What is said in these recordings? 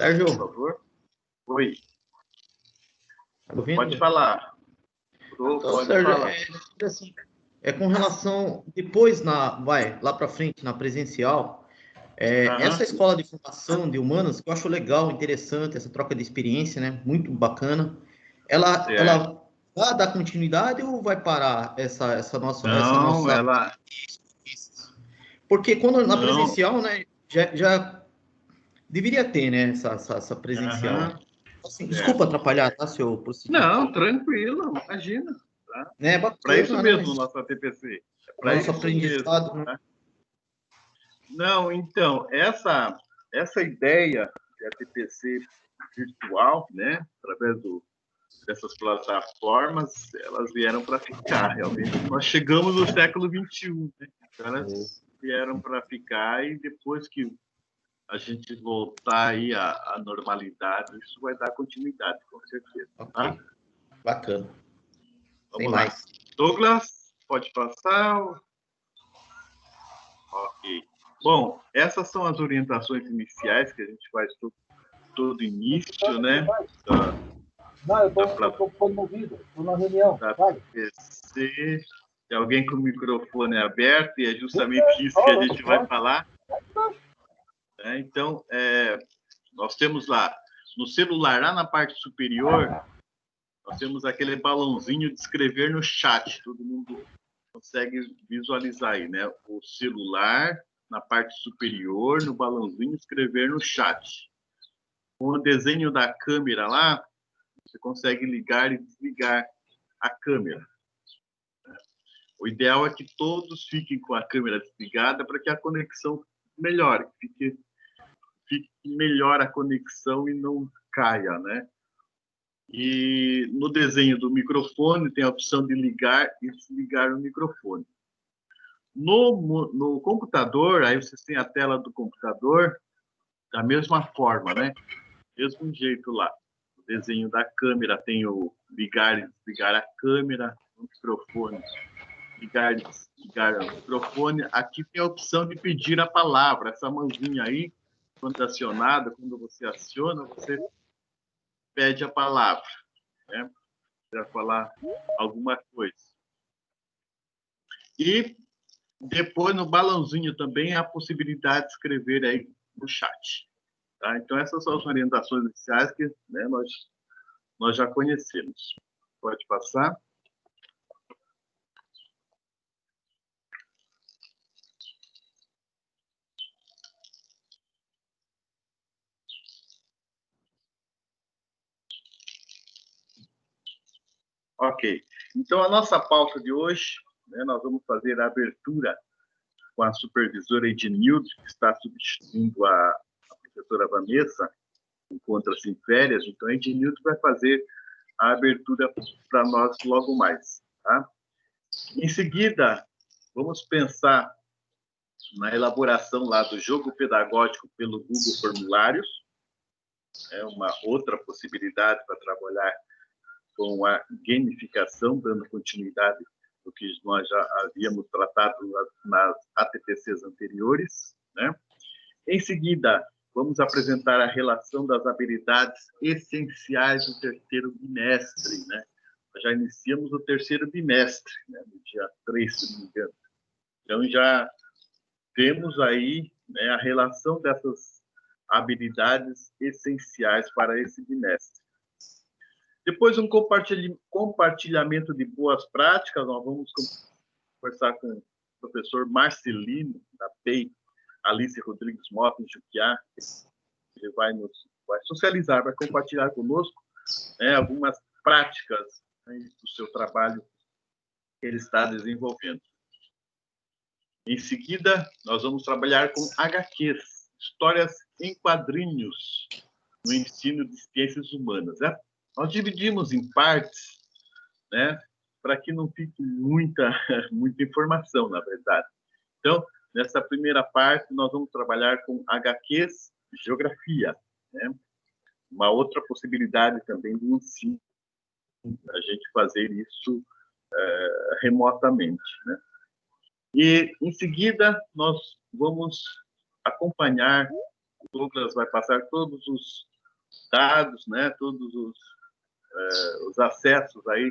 Sérgio, por favor. Oi. tá ouvindo? Pode falar. Então, Pode Sérgio, falar. assim, com relação, depois, lá para frente, na presencial, essa escola de formação de humanas, que eu acho legal, interessante, essa troca de experiência, né? Muito bacana. Ela vai dar continuidade ou vai parar essa nossa... Não, ela... Porque quando na Não. presencial, né, já deveria ter, né, essa presencial. Assim, desculpa atrapalhar, tá, se eu prosseguir. Não, tranquilo, imagina. Tá? É bacana, Para isso né? mesmo, nosso ATPC. É para Nosso isso mesmo. aprendizado, né? Tá? Não, então, essa ideia de ATPC virtual, né, através dessas plataformas, elas vieram para ficar, realmente. Nós chegamos no século XXI, né? Então, elas vieram para ficar e depois que a gente voltar aí à normalidade, isso vai dar continuidade, com certeza. Ok, tá? bacana. Vamos lá. Mais. Douglas, pode passar. Ok. Bom, essas são as orientações iniciais que a gente faz todo início, né? Não, eu estou promovido, estou na reunião. Da PC. Tem alguém com o microfone aberto e é justamente isso que a gente vai falar. Então, nós temos lá, no celular, lá na parte superior, nós temos aquele balãozinho de escrever no chat. Todo mundo consegue visualizar aí, né? O celular, na parte superior, no balãozinho, escrever no chat. Com o desenho da câmera lá, você consegue ligar e desligar a câmera. O ideal é que todos fiquem com a câmera desligada para que a conexão melhore, fique melhor a conexão e não caia, né? E no desenho do microfone tem a opção de ligar e desligar o microfone. No computador, aí vocês têm a tela do computador da mesma forma, né? Mesmo jeito lá. O desenho da câmera tem o ligar e desligar a câmera, o microfone, ligar e desligar o microfone. Aqui tem a opção de pedir a palavra. Essa mãozinha aí, quando acionada, quando você aciona, você pede a palavra, né? Para falar alguma coisa. E depois, no balãozinho também, há a possibilidade de escrever aí no chat. Tá? Então, essas são as orientações iniciais que, né, nós já conhecemos. Pode passar. Ok. Então, a nossa pauta de hoje, né, nós vamos fazer a abertura com a supervisora Ednilde, que está substituindo a professora Vanessa, encontra-se em férias. Então, a Ednilde vai fazer a abertura para nós logo mais. Tá? Em seguida, vamos pensar na elaboração lá do jogo pedagógico pelo Google Formulários. É uma outra possibilidade para trabalhar com a gamificação, dando continuidade do que nós já havíamos tratado nas ATPCs anteriores, né? Em seguida, vamos apresentar a relação das habilidades essenciais do terceiro bimestre, né? Nós já iniciamos o terceiro bimestre, né? No dia 3, se não me engano. Então, já temos aí, né, a relação dessas habilidades essenciais para esse bimestre. Depois, um compartilhamento de boas práticas. Nós vamos conversar com o professor Marcelino, da PEI, Alice Rodrigues Mota, em Juquiá. Ele vai socializar, vai compartilhar conosco, né, algumas práticas, né, do seu trabalho que ele está desenvolvendo. Em seguida, nós vamos trabalhar com HQs, histórias em quadrinhos, no ensino de ciências humanas, né? Nós dividimos em partes, né, para que não fique muita informação, na verdade. Então, nessa primeira parte, nós vamos trabalhar com HQs de geografia, né? Uma outra possibilidade também de ensino, a gente fazer isso remotamente, né? E, em seguida, nós vamos acompanhar, o Douglas vai passar todos dados, né, todos os acessos aí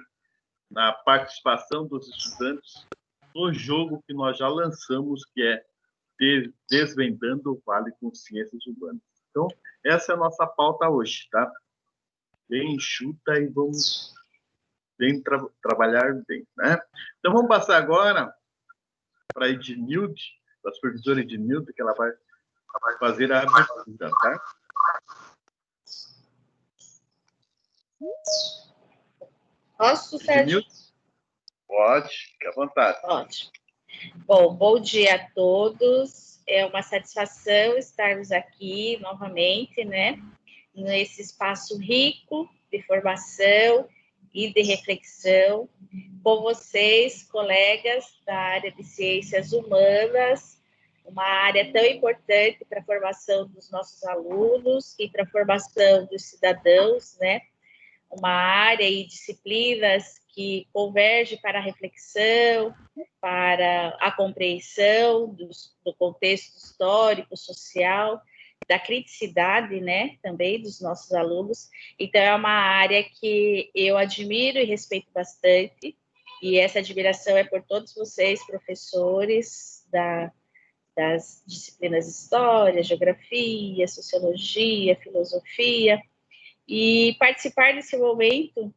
na participação dos estudantes no jogo que nós já lançamos, que é Desvendando o Vale com Ciências Humanas. Então, essa é a nossa pauta hoje, tá? Bem enxuta e vamos trabalhar bem, né? Então, vamos passar agora para a Ednilde, para a supervisora Ednilde, que ela vai fazer a abertura, tá? Posso, Sérgio? Pode, fique à vontade. Ótimo. Bom dia a todos. É uma satisfação estarmos aqui novamente, né? Nesse espaço rico de formação e de reflexão com vocês, colegas da área de ciências humanas, uma área tão importante para a formação dos nossos alunos e para a formação dos cidadãos, né? Uma área e disciplinas que converge para a reflexão, para a compreensão do contexto histórico, social, da criticidade, né, também dos nossos alunos. Então, é uma área que eu admiro e respeito bastante, e essa admiração é por todos vocês, professores das disciplinas História, Geografia, Sociologia, Filosofia, e participar desse momento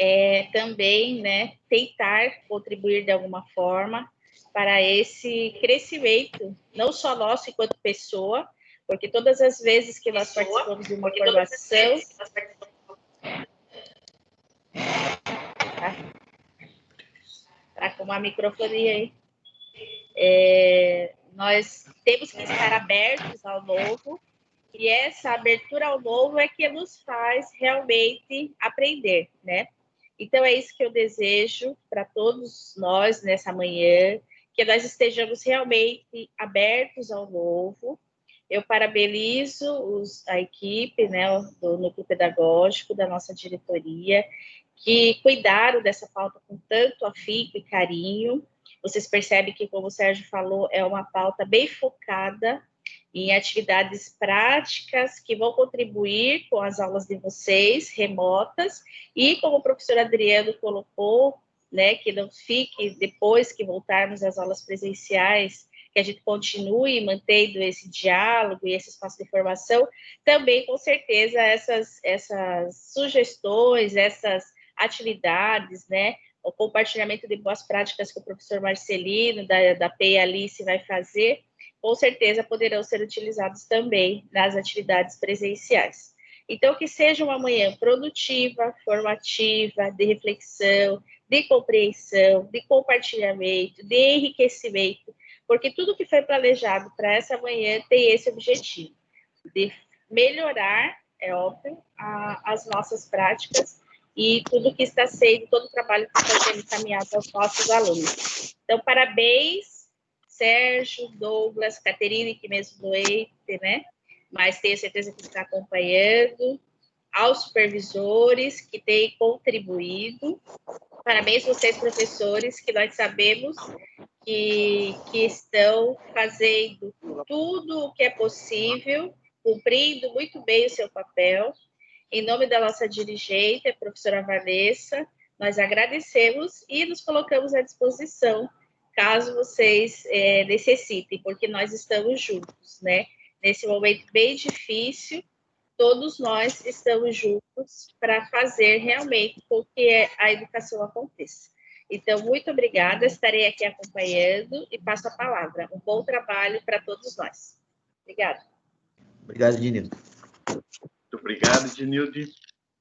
é também, né, tentar contribuir de alguma forma para esse crescimento, não só nosso enquanto pessoa, porque todas as vezes que nós participamos de uma formação... Tá com uma microfonia aí. Nós temos que estar abertos ao novo, e essa abertura ao novo é que nos faz realmente aprender, né? Então, é isso que eu desejo para todos nós nessa manhã, que nós estejamos realmente abertos ao novo. Eu parabenizo a equipe, né, do Núcleo Pedagógico, da nossa diretoria, que cuidaram dessa pauta com tanto afinco e carinho. Vocês percebem que, como o Sérgio falou, é uma pauta bem focada em atividades práticas que vão contribuir com as aulas de vocês, remotas, e como o professor Adriano colocou, né, que não fique, depois que voltarmos às aulas presenciais, que a gente continue mantendo esse diálogo e esse espaço de formação, também, com certeza, essas sugestões, essas atividades, né, o compartilhamento de boas práticas que o professor Marcelino, da PEI Alice, vai fazer, com certeza poderão ser utilizados também nas atividades presenciais. Então, que seja uma manhã produtiva, formativa, de reflexão, de compreensão, de compartilhamento, de enriquecimento, porque tudo que foi planejado para essa manhã tem esse objetivo, de melhorar, é óbvio, as nossas práticas e tudo que está sendo, todo o trabalho que está sendo encaminhado aos nossos alunos. Então, parabéns, Sérgio, Douglas, Caterine, que mesmo doente, né? Mas tenho certeza que está acompanhando, aos supervisores que têm contribuído. Parabéns vocês, professores, que nós sabemos que estão fazendo tudo o que é possível, cumprindo muito bem o seu papel. Em nome da nossa dirigente, a professora Vanessa, nós agradecemos e nos colocamos à disposição, caso vocês necessitem, porque nós estamos juntos, né? Nesse momento bem difícil, todos nós estamos juntos para fazer realmente com que a educação aconteça. Então, muito obrigada, estarei aqui acompanhando e passo a palavra. Um bom trabalho para todos nós. Obrigada. Obrigado, Ednilde. Muito obrigado, Ednilde,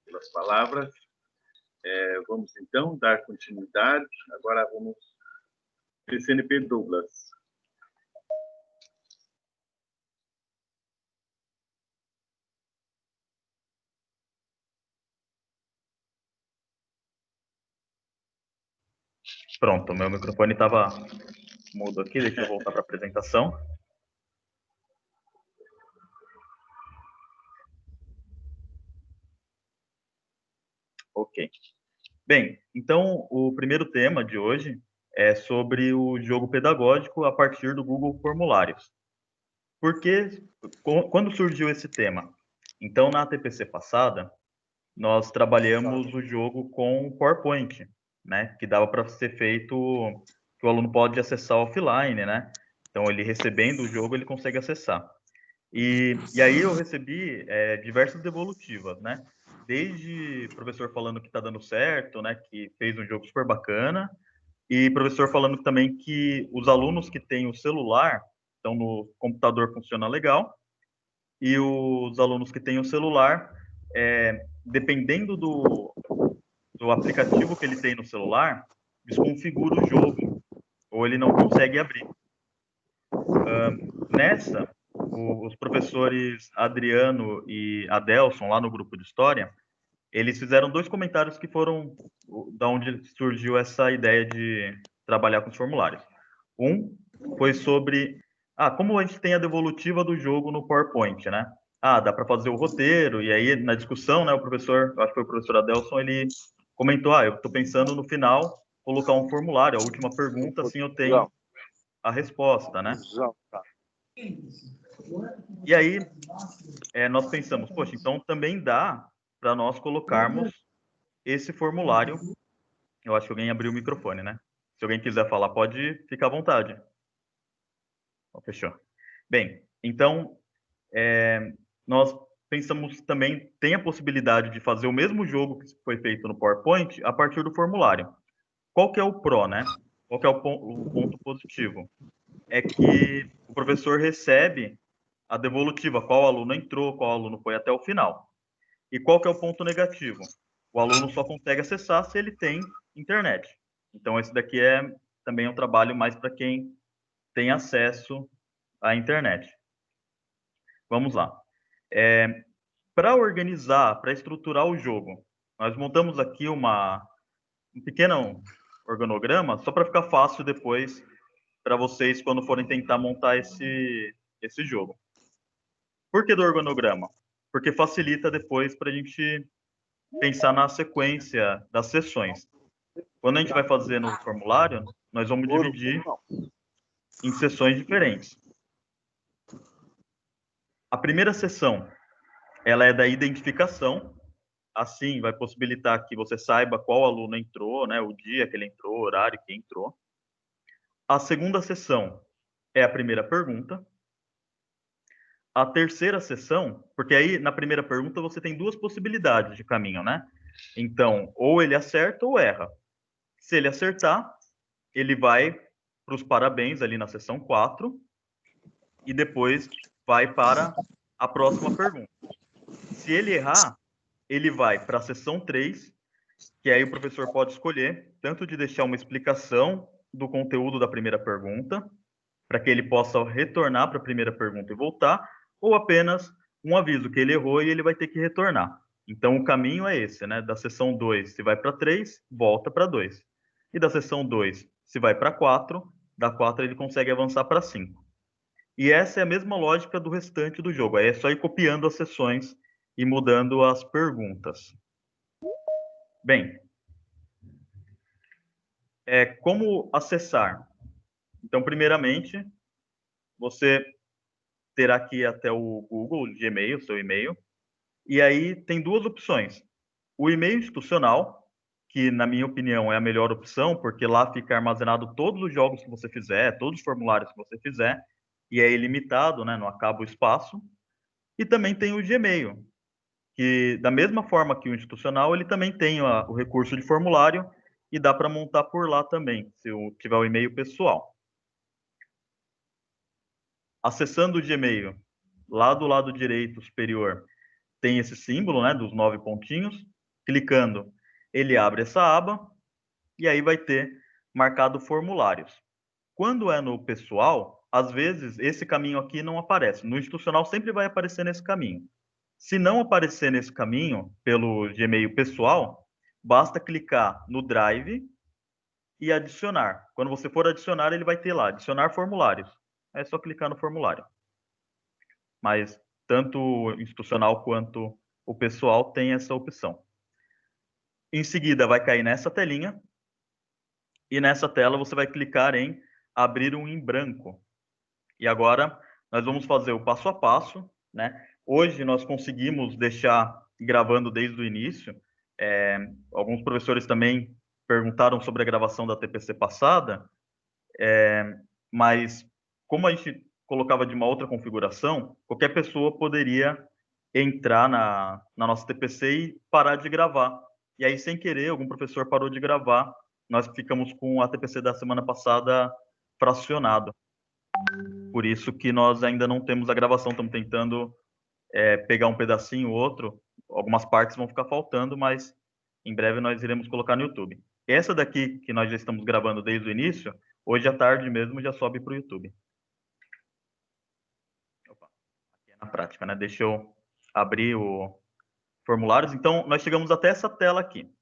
pelas palavras. Vamos, então, dar continuidade. Agora vamos para o CNP Douglas. Pronto, meu microfone estava mudo aqui, deixa eu voltar para a apresentação. Ok. Bem, então o primeiro tema de hoje é sobre o jogo pedagógico a partir do Google Formulários. Quando surgiu esse tema? Então, na TPC passada, nós trabalhamos o jogo com PowerPoint, né? Que dava para ser feito, que o aluno pode acessar offline, né? Então, ele recebendo o jogo, ele consegue acessar. E aí eu recebi diversas devolutivas, né? Desde professor falando que está dando certo, né? Que fez um jogo super bacana, e professor falando também que os alunos que têm o celular, então no computador funciona legal, e os alunos que têm o celular, dependendo do aplicativo que ele tem no celular, desconfigura o jogo, ou ele não consegue abrir. Nessa, os professores Adriano e Adelson, lá no grupo de História, eles fizeram 2 comentários que foram da onde surgiu essa ideia de trabalhar com os formulários. Um foi sobre como a gente tem a devolutiva do jogo no PowerPoint, né? Dá para fazer o roteiro, e aí na discussão, né, o professor, acho que foi o professor Adelson, ele comentou, eu estou pensando no final colocar um formulário, a última pergunta, assim eu tenho a resposta, né? E aí nós pensamos, poxa, então também dá para nós colocarmos esse formulário. Eu acho que alguém abriu o microfone, né? Se alguém quiser falar, pode ficar à vontade. Fechou. Bem, então, nós pensamos também, tem a possibilidade de fazer o mesmo jogo que foi feito no PowerPoint a partir do formulário. Qual que é o pró, né? Qual que é o ponto positivo? É que o professor recebe a devolutiva, qual aluno entrou, qual aluno foi até o final. E qual que é o ponto negativo? O aluno só consegue acessar se ele tem internet. Então, esse daqui também um trabalho mais para quem tem acesso à internet. Vamos lá. Para organizar, para estruturar o jogo, nós montamos aqui um pequeno organograma, só para ficar fácil depois para vocês quando forem tentar montar esse jogo. Por que do organograma? Porque facilita depois para a gente pensar na sequência das sessões. Quando a gente vai fazer no formulário, nós vamos dividir em sessões diferentes. A primeira sessão, ela é da identificação, assim vai possibilitar que você saiba qual aluno entrou, né, o dia que ele entrou, o horário que entrou. A segunda sessão é a primeira pergunta. A terceira sessão, porque aí na primeira pergunta você tem 2 possibilidades de caminho, né? Então, ou ele acerta ou erra. Se ele acertar, ele vai para os parabéns ali na sessão 4 e depois vai para a próxima pergunta. Se ele errar, ele vai para a sessão 3, que aí o professor pode escolher tanto de deixar uma explicação do conteúdo da primeira pergunta, para que ele possa retornar para a primeira pergunta e voltar, ou apenas um aviso que ele errou e ele vai ter que retornar. Então, o caminho é esse, né? Da sessão 2, se vai para 3, volta para 2. E da sessão 2, se vai para 4, da 4 ele consegue avançar para 5. E essa é a mesma lógica do restante do jogo. Aí é só ir copiando as sessões e mudando as perguntas. Bem, como acessar? Então, primeiramente, você terá que ir até o Google Gmail, seu e-mail, e aí tem 2 opções. O e-mail institucional, que na minha opinião é a melhor opção, porque lá fica armazenado todos os jogos que você fizer, todos os formulários que você fizer, e é ilimitado, né, não acaba o espaço. E também tem o Gmail, que da mesma forma que o institucional, ele também tem o recurso de formulário e dá para montar por lá também, se eu tiver o e-mail pessoal. Acessando o Gmail, lá do lado direito superior, tem esse símbolo, né, dos 9 pontinhos. Clicando, ele abre essa aba e aí vai ter marcado formulários. Quando é no pessoal, às vezes esse caminho aqui não aparece. No institucional sempre vai aparecer nesse caminho. Se não aparecer nesse caminho pelo Gmail pessoal, basta clicar no Drive e adicionar. Quando você for adicionar, ele vai ter lá, adicionar formulários. É só clicar no formulário. Mas tanto o institucional quanto o pessoal tem essa opção. Em seguida, vai cair nessa telinha. E nessa tela você vai clicar em abrir um em branco. E agora nós vamos fazer o passo a passo, né, Hoje nós conseguimos deixar gravando desde o início. Alguns professores também perguntaram sobre a gravação da TPC passada, mas como a gente colocava de uma outra configuração, qualquer pessoa poderia entrar na nossa TPC e parar de gravar. E aí, sem querer, algum professor parou de gravar, nós ficamos com a TPC da semana passada fracionado. Por isso que nós ainda não temos a gravação, estamos tentando pegar um pedacinho, outro, algumas partes vão ficar faltando, mas em breve nós iremos colocar no YouTube. Essa daqui, que nós já estamos gravando desde o início, hoje à tarde mesmo já sobe para o YouTube. Opa, aqui é na prática, né? Deixa eu abrir o formulários. Então, nós chegamos até essa tela aqui.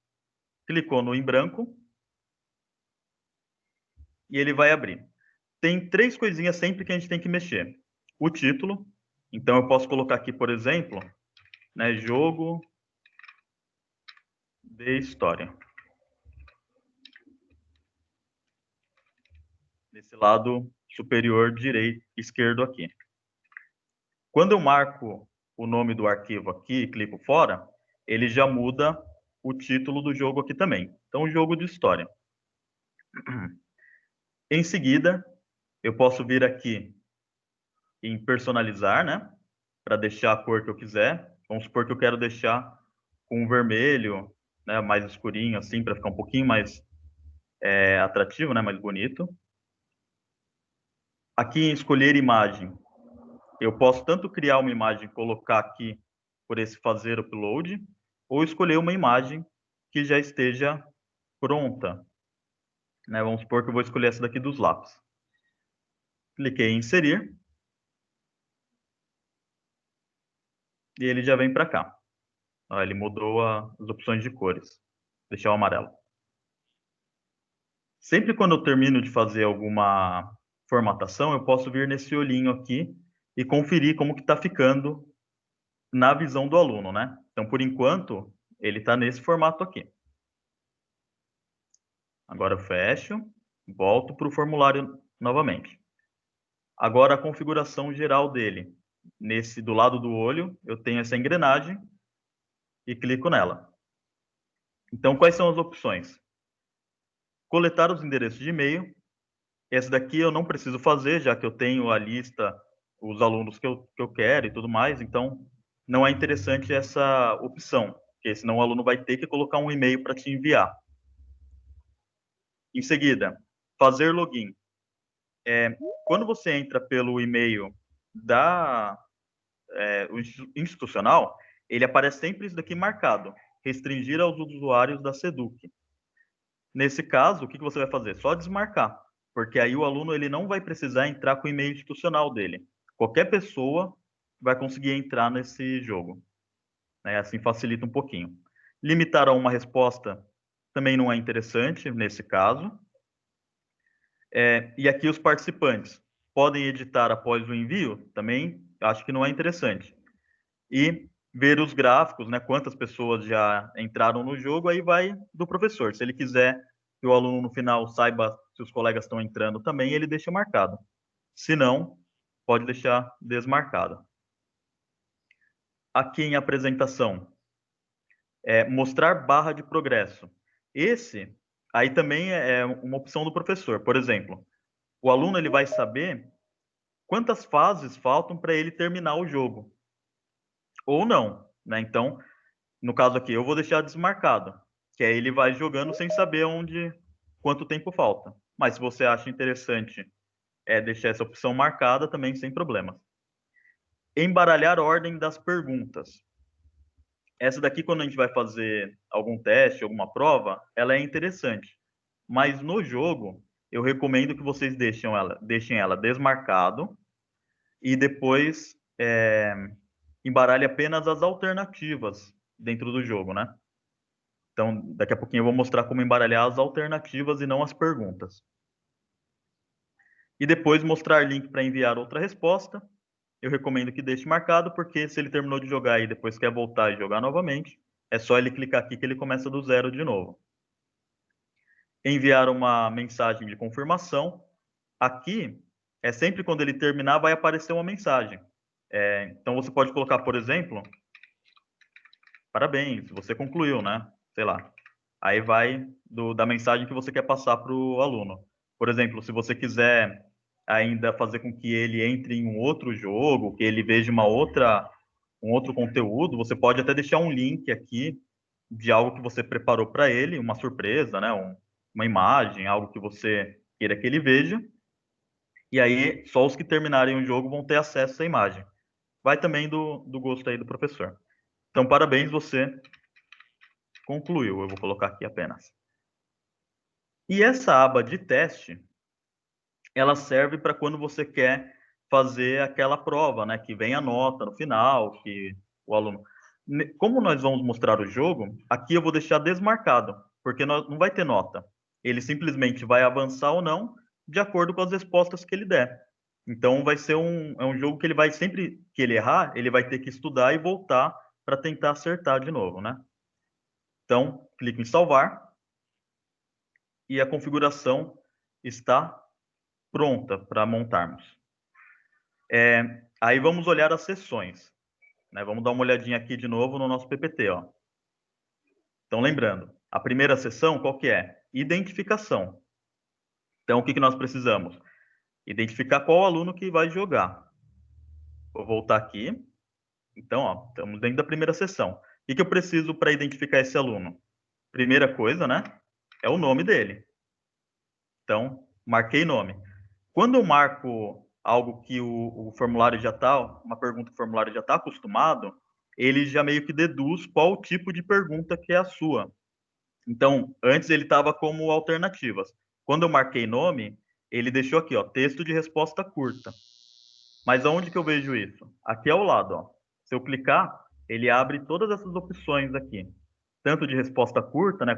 Clicou no em branco e ele vai abrir. Tem 3 coisinhas sempre que a gente tem que mexer. O título. Então, eu posso colocar aqui, por exemplo, né, jogo de história. Nesse lado superior direito, esquerdo aqui. Quando eu marco o nome do arquivo aqui e clico fora, ele já muda o título do jogo aqui também. Então, jogo de história. Em seguida, eu posso vir aqui em personalizar, né? Para deixar a cor que eu quiser. Vamos supor que eu quero deixar com vermelho, né? Mais escurinho, assim, para ficar um pouquinho mais atrativo, né? Mais bonito. Aqui em escolher imagem, eu posso tanto criar uma imagem e colocar aqui por esse fazer upload, ou escolher uma imagem que já esteja pronta. Né? Vamos supor que eu vou escolher essa daqui dos lápis. Cliquei em inserir. E ele já vem para cá. Ó, ele mudou as opções de cores. Deixar o amarelo. Sempre quando eu termino de fazer alguma formatação, eu posso vir nesse olhinho aqui e conferir como que está ficando na visão do aluno, né? Então, por enquanto, ele está nesse formato aqui. Agora eu fecho, volto para o formulário novamente. Agora a configuração geral dele. Do lado do olho, eu tenho essa engrenagem e clico nela. Então, quais são as opções? Coletar os endereços de e-mail. Essa daqui eu não preciso fazer, já que eu tenho a lista, os alunos que eu quero e tudo mais. Então, não é interessante essa opção, porque senão o aluno vai ter que colocar um e-mail para te enviar. Em seguida, fazer login. Quando você entra pelo e-mail institucional, ele aparece sempre isso daqui marcado. Restringir aos usuários da SEDUC. Nesse caso, o que você vai fazer? Só desmarcar, porque aí o aluno ele não vai precisar entrar com o e-mail institucional dele. Qualquer pessoa vai conseguir entrar nesse jogo. Né? Assim facilita um pouquinho. Limitar a uma resposta também não é interessante nesse caso. E aqui os participantes podem editar após o envio, também acho que não é interessante. E ver os gráficos, né, quantas pessoas já entraram no jogo, aí vai do professor. Se ele quiser que o aluno no final saiba se os colegas estão entrando também, ele deixa marcado. Se não, pode deixar desmarcado. Aqui em apresentação, mostrar barra de progresso. Esse aí também é uma opção do professor. Por exemplo, o aluno ele vai saber quantas fases faltam para ele terminar o jogo. Ou não, né? Então, no caso aqui, eu vou deixar desmarcado, que aí ele vai jogando sem saber quanto tempo falta. Mas se você acha interessante deixar essa opção marcada, também sem problemas. Embaralhar a ordem das perguntas. Essa daqui, quando a gente vai fazer algum teste, alguma prova, ela é interessante. Mas no jogo, eu recomendo que vocês deixem ela desmarcado e depois embaralhe apenas as alternativas dentro do jogo, né? Então, daqui a pouquinho eu vou mostrar como embaralhar as alternativas e não as perguntas. E depois mostrar link para enviar outra resposta. Eu recomendo que deixe marcado, porque se ele terminou de jogar e depois quer voltar e jogar novamente, é só ele clicar aqui que ele começa do zero de novo. Enviar uma mensagem de confirmação. Aqui, sempre quando ele terminar, vai aparecer uma mensagem. Então, você pode colocar, por exemplo, parabéns, você concluiu, né? Sei lá. Aí vai da mensagem que você quer passar para o aluno. Por exemplo, se você quiser ainda fazer com que ele entre em um outro jogo, que ele veja um outro conteúdo, você pode até deixar um link aqui de algo que você preparou para ele, uma surpresa, né? Uma imagem, algo que você queira que ele veja. E aí, só os que terminarem o jogo vão ter acesso a essa imagem. Vai também do gosto aí do professor. Então, parabéns, você concluiu. Eu vou colocar aqui apenas. E essa aba de teste, ela serve para quando você quer fazer aquela prova, né? Que vem a nota no final, que o aluno... Como nós vamos mostrar o jogo, aqui eu vou deixar desmarcado, porque não vai ter nota. Ele simplesmente vai avançar ou não, de acordo com as respostas que ele der. Então, vai ser um jogo que ele vai, sempre que ele errar, ele vai ter que estudar e voltar para tentar acertar de novo, né? Então, clique em salvar e a configuração está pronta para montarmos. Aí vamos olhar as sessões, né? Vamos dar uma olhadinha aqui de novo no nosso PPT, ó. Então, lembrando, a primeira sessão, qual que é? Identificação. Então, o que nós precisamos? Identificar qual aluno que vai jogar. Vou voltar aqui. Então, ó, estamos dentro da primeira sessão. O que eu preciso para identificar esse aluno? Primeira coisa, né? É o nome dele. Então, marquei nome. Quando eu marco algo que o formulário já está, uma pergunta que o formulário já está acostumado, ele já meio que deduz qual o tipo de pergunta que é a sua. Então, antes ele estava como alternativas. Quando eu marquei nome, ele deixou aqui, ó, texto de resposta curta. Mas aonde que eu vejo isso? Aqui ao lado, ó. Se eu clicar, ele abre todas essas opções aqui. Tanto de resposta curta, né,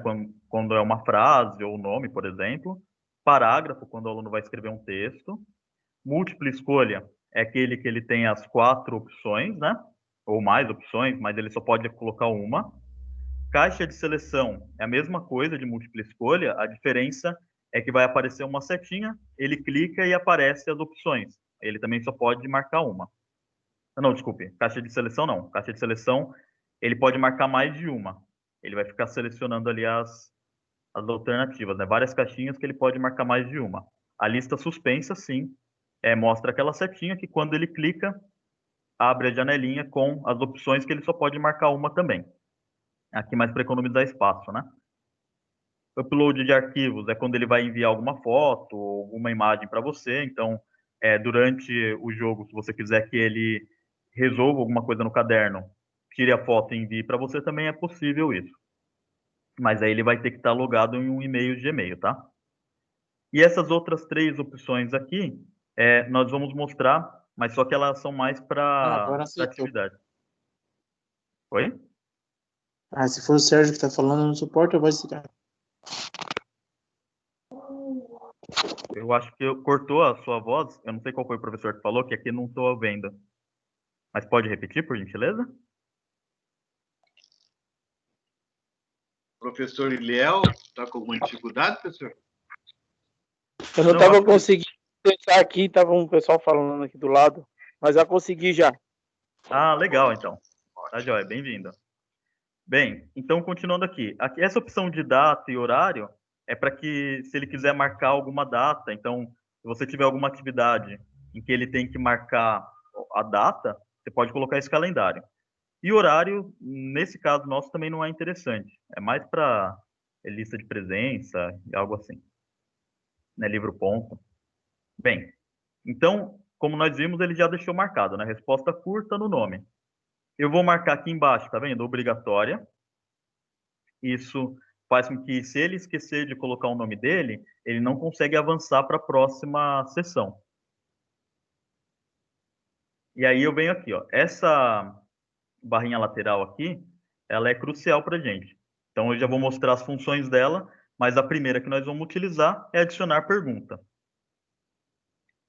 quando é uma frase ou nome, por exemplo. Parágrafo, quando o aluno vai escrever um texto. Múltipla escolha é aquele que ele tem as 4 opções, né? Ou mais opções, mas ele só pode colocar uma. Caixa de seleção é a mesma coisa de múltipla escolha, a diferença é que vai aparecer uma setinha, ele clica e aparece as opções. Ele também só pode marcar uma. Não, desculpe, caixa de seleção não. Caixa de seleção, ele pode marcar mais de uma. Ele vai ficar selecionando ali as alternativas, né? Várias caixinhas que ele pode marcar mais de uma. A lista suspensa, sim, mostra aquela setinha que quando ele clica, abre a janelinha com as opções que ele só pode marcar uma também. Aqui mais para economizar espaço, né? Upload de arquivos é quando ele vai enviar alguma foto ou alguma imagem para você. Então, durante o jogo, se você quiser que ele resolva alguma coisa no caderno, tire a foto e envie para você, também é possível isso. Mas aí ele vai ter que estar logado em um e-mail Gmail, tá? E essas outras 3 opções aqui, nós vamos mostrar, mas só que elas são mais para atividade. Oi? Se for o Sérgio que está falando, não suporta, eu vou desligar. Eu acho que cortou a sua voz. Eu não sei qual foi o professor que falou, que aqui não estou vendo. Mas pode repetir, por gentileza? Professor Iliel, está com alguma dificuldade, professor? Eu não estava conseguindo pensar aqui, estava um pessoal falando aqui do lado, mas já consegui já. Ah, legal, então. Tá joia, bem-vindo. Bem, então, continuando aqui. Essa opção de data e horário é para que, se ele quiser marcar alguma data, então, se você tiver alguma atividade em que ele tem que marcar a data, você pode colocar esse calendário. E horário, nesse caso nosso, também não é interessante. É mais para lista de presença e algo assim. Né, livro ponto. Bem, então, como nós vimos, ele já deixou marcado, né? Resposta curta no nome. Eu vou marcar aqui embaixo, tá vendo? Obrigatória. Isso faz com que, se ele esquecer de colocar o nome dele, ele não consegue avançar para a próxima sessão. E aí eu venho aqui, ó. Essa barrinha lateral aqui, ela é crucial para a gente. Então, eu já vou mostrar as funções dela, mas a primeira que nós vamos utilizar é adicionar pergunta.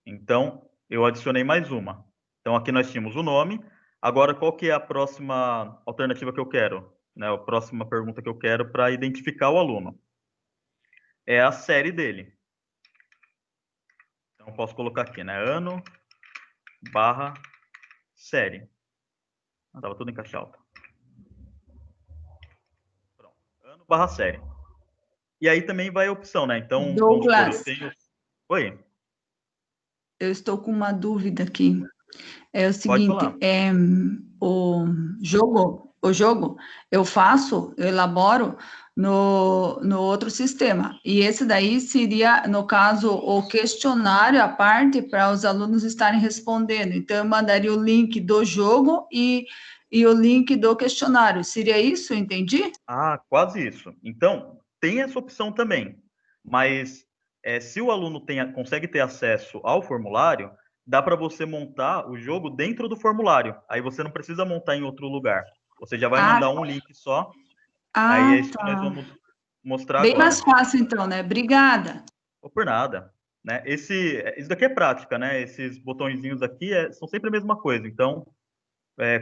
Então, eu adicionei mais uma. Então, aqui nós tínhamos o nome. Agora, qual que é a próxima alternativa que eu quero? Né, a próxima pergunta que eu quero para identificar o aluno. É a série dele. Então, posso colocar aqui, né? Ano / série. Estava tudo em caixa alta. Pronto. Ano barra série. E aí também vai a opção, né? Então, Douglas, vamos supor, eu tenho... Oi? eu estou com uma dúvida aqui. É o Pode seguinte, falar. o jogo eu elaboro no outro sistema. E esse daí seria, no caso, o questionário à parte para os alunos estarem respondendo. Então, eu mandaria o link do jogo e o link do questionário. Seria isso? Entendi? Ah, quase isso. Então, tem essa opção também. Mas se o aluno consegue ter acesso ao formulário, dá para você montar o jogo dentro do formulário. Aí você não precisa montar em outro lugar. Você já vai mandar um link só. Aí é isso que nós vamos mostrar Bem agora. mais fácil, então, né? Obrigada. Ou por nada. Né? Isso daqui é prática, né? Esses botõezinhos aqui são sempre a mesma coisa. Então,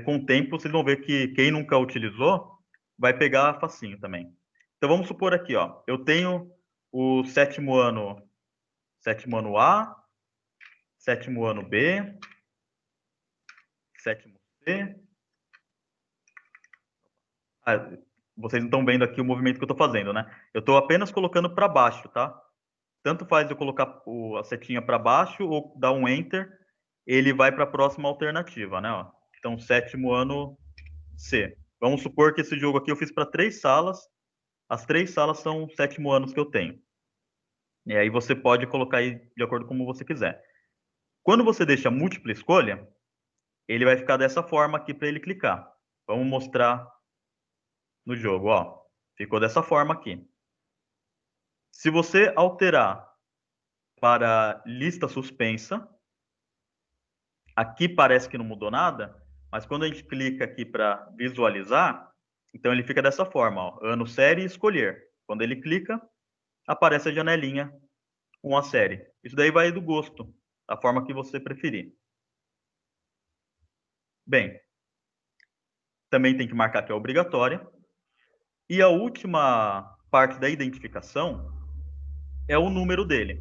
com o tempo, vocês vão ver que quem nunca utilizou vai pegar facinho também. Então, vamos supor aqui, ó, eu tenho o sétimo ano A, sétimo ano B, sétimo C. Vocês não estão vendo aqui o movimento que eu estou fazendo, né? Eu estou apenas colocando para baixo, tá? Tanto faz eu colocar a setinha para baixo ou dar um Enter, ele vai para a próxima alternativa, né? Ó. Então, sétimo ano C. Vamos supor que esse jogo aqui eu fiz para 3 salas. As 3 salas são 7º anos que eu tenho. E aí você pode colocar aí de acordo com como você quiser. Quando você deixa múltipla escolha, ele vai ficar dessa forma aqui para ele clicar. Vamos mostrar no jogo, ó. Ficou dessa forma aqui. Se você alterar para lista suspensa, aqui parece que não mudou nada, mas quando a gente clica aqui para visualizar, então ele fica dessa forma, ó, ano, série e escolher. Quando ele clica, aparece a janelinha com a série. Isso daí vai do gosto, da forma que você preferir. Bem, também tem que marcar que é obrigatória. E a última parte da identificação é o número dele.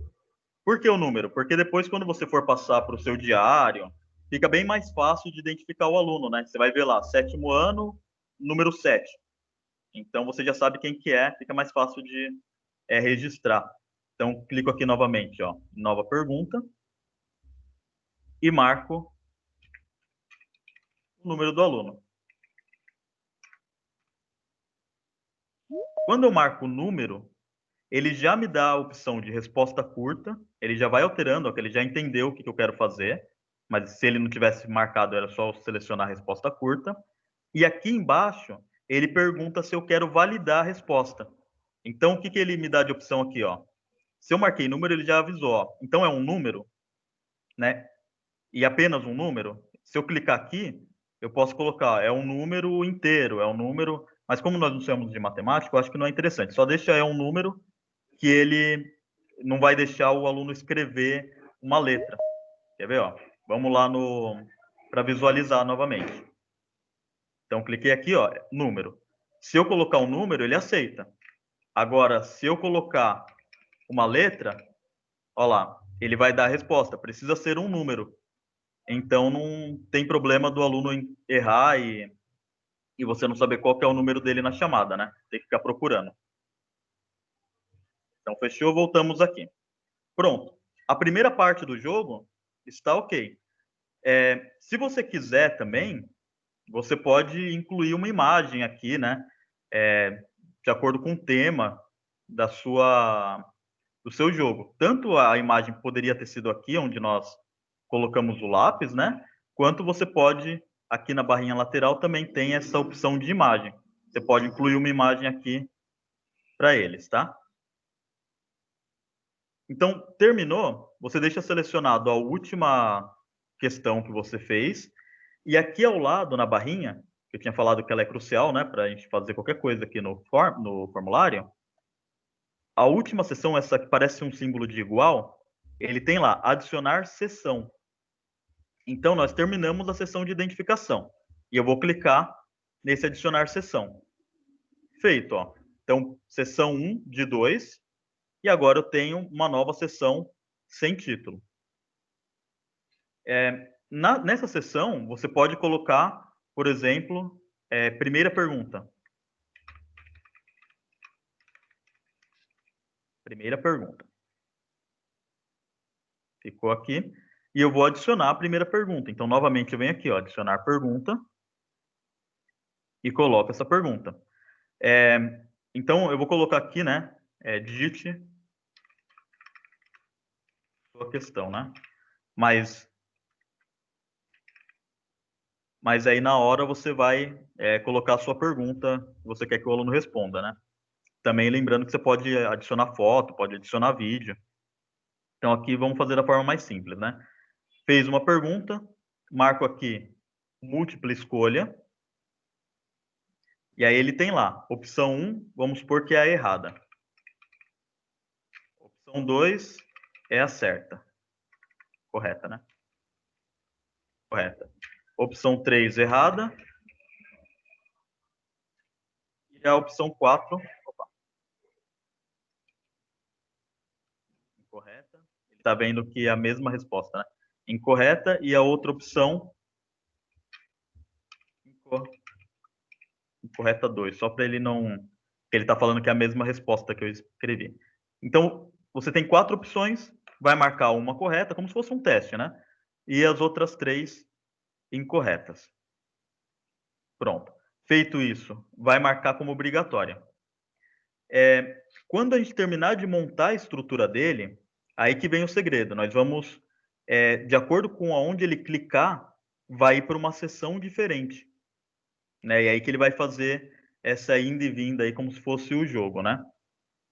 Por que o número? Porque depois, quando você for passar para o seu diário, fica bem mais fácil de identificar o aluno, né? Você vai ver lá, 7º ano, número 7. Então, você já sabe quem que é, fica mais fácil de registrar. Então, clico aqui novamente, ó, nova pergunta, e marco o número do aluno. Quando eu marco o número, ele já me dá a opção de resposta curta, ele já vai alterando, ó, que ele já entendeu o que eu quero fazer, mas se ele não tivesse marcado, era só selecionar a resposta curta. E aqui embaixo, ele pergunta se eu quero validar a resposta. Então, o que ele me dá de opção aqui, ó? Se eu marquei número, ele já avisou, ó. Então, é um número, né? E apenas um número. Se eu clicar aqui, eu posso colocar, ó, é um número inteiro, é um número... Mas como nós não somos de matemática, eu acho que não é interessante. Só deixa é um número que ele não vai deixar o aluno escrever uma letra. Quer ver, ó? Vamos lá para visualizar novamente. Então, cliquei aqui, ó, número. Se eu colocar um número, ele aceita. Agora, se eu colocar uma letra, ó lá, ele vai dar a resposta. Precisa ser um número. Então, não tem problema do aluno errar e você não saber qual que é o número dele na chamada, né? Tem que ficar procurando. Então, fechou, voltamos aqui. Pronto. A primeira parte do jogo está ok. Se você quiser também, você pode incluir uma imagem aqui, né? De acordo com o tema do seu jogo. Tanto a imagem poderia ter sido aqui, onde nós colocamos o lápis, né? Quanto você pode, aqui na barrinha lateral, também tem essa opção de imagem. Você pode incluir uma imagem aqui para eles, tá? Então, terminou, você deixa selecionado a última questão que você fez, e aqui ao lado, na barrinha, que eu tinha falado que ela é crucial, né, para a gente fazer qualquer coisa aqui no formulário, a última seção, essa que parece um símbolo de igual, ele tem lá, adicionar seção. Então, nós terminamos a seção de identificação, e eu vou clicar nesse adicionar seção. Feito, ó. Então, seção 1 de 2, e agora eu tenho uma nova seção sem título. Nessa seção, você pode colocar, por exemplo, primeira pergunta. Primeira pergunta. Ficou aqui. E eu vou adicionar a primeira pergunta. Então, novamente, eu venho aqui, ó, adicionar pergunta. E coloco essa pergunta. Então, eu vou colocar aqui, né? Digite sua questão, né? Mas aí, na hora, você vai colocar a sua pergunta que você quer que o aluno responda, né? Também lembrando que você pode adicionar foto, pode adicionar vídeo. Então, aqui vamos fazer da forma mais simples, né? Fez uma pergunta, marco aqui múltipla escolha. E aí ele tem lá, opção 1, vamos supor que é a errada. Opção 2 é a certa. Correta, né? Correta. Opção 3, errada. E a opção 4, incorreta. Ele está vendo que é a mesma resposta, né? Incorreta. E a outra opção, incorreta 2. Só para ele não... Ele está falando que é a mesma resposta que eu escrevi. Então, você tem 4 opções, vai marcar uma correta, como se fosse um teste, né? E as outras 3 incorretas. Pronto. Feito isso, vai marcar como obrigatória. Quando a gente terminar de montar a estrutura dele, aí que vem o segredo. Nós vamos, de acordo com aonde ele clicar, vai ir para uma sessão diferente. Né? E aí que ele vai fazer essa ida e vinda aí como se fosse o jogo, né?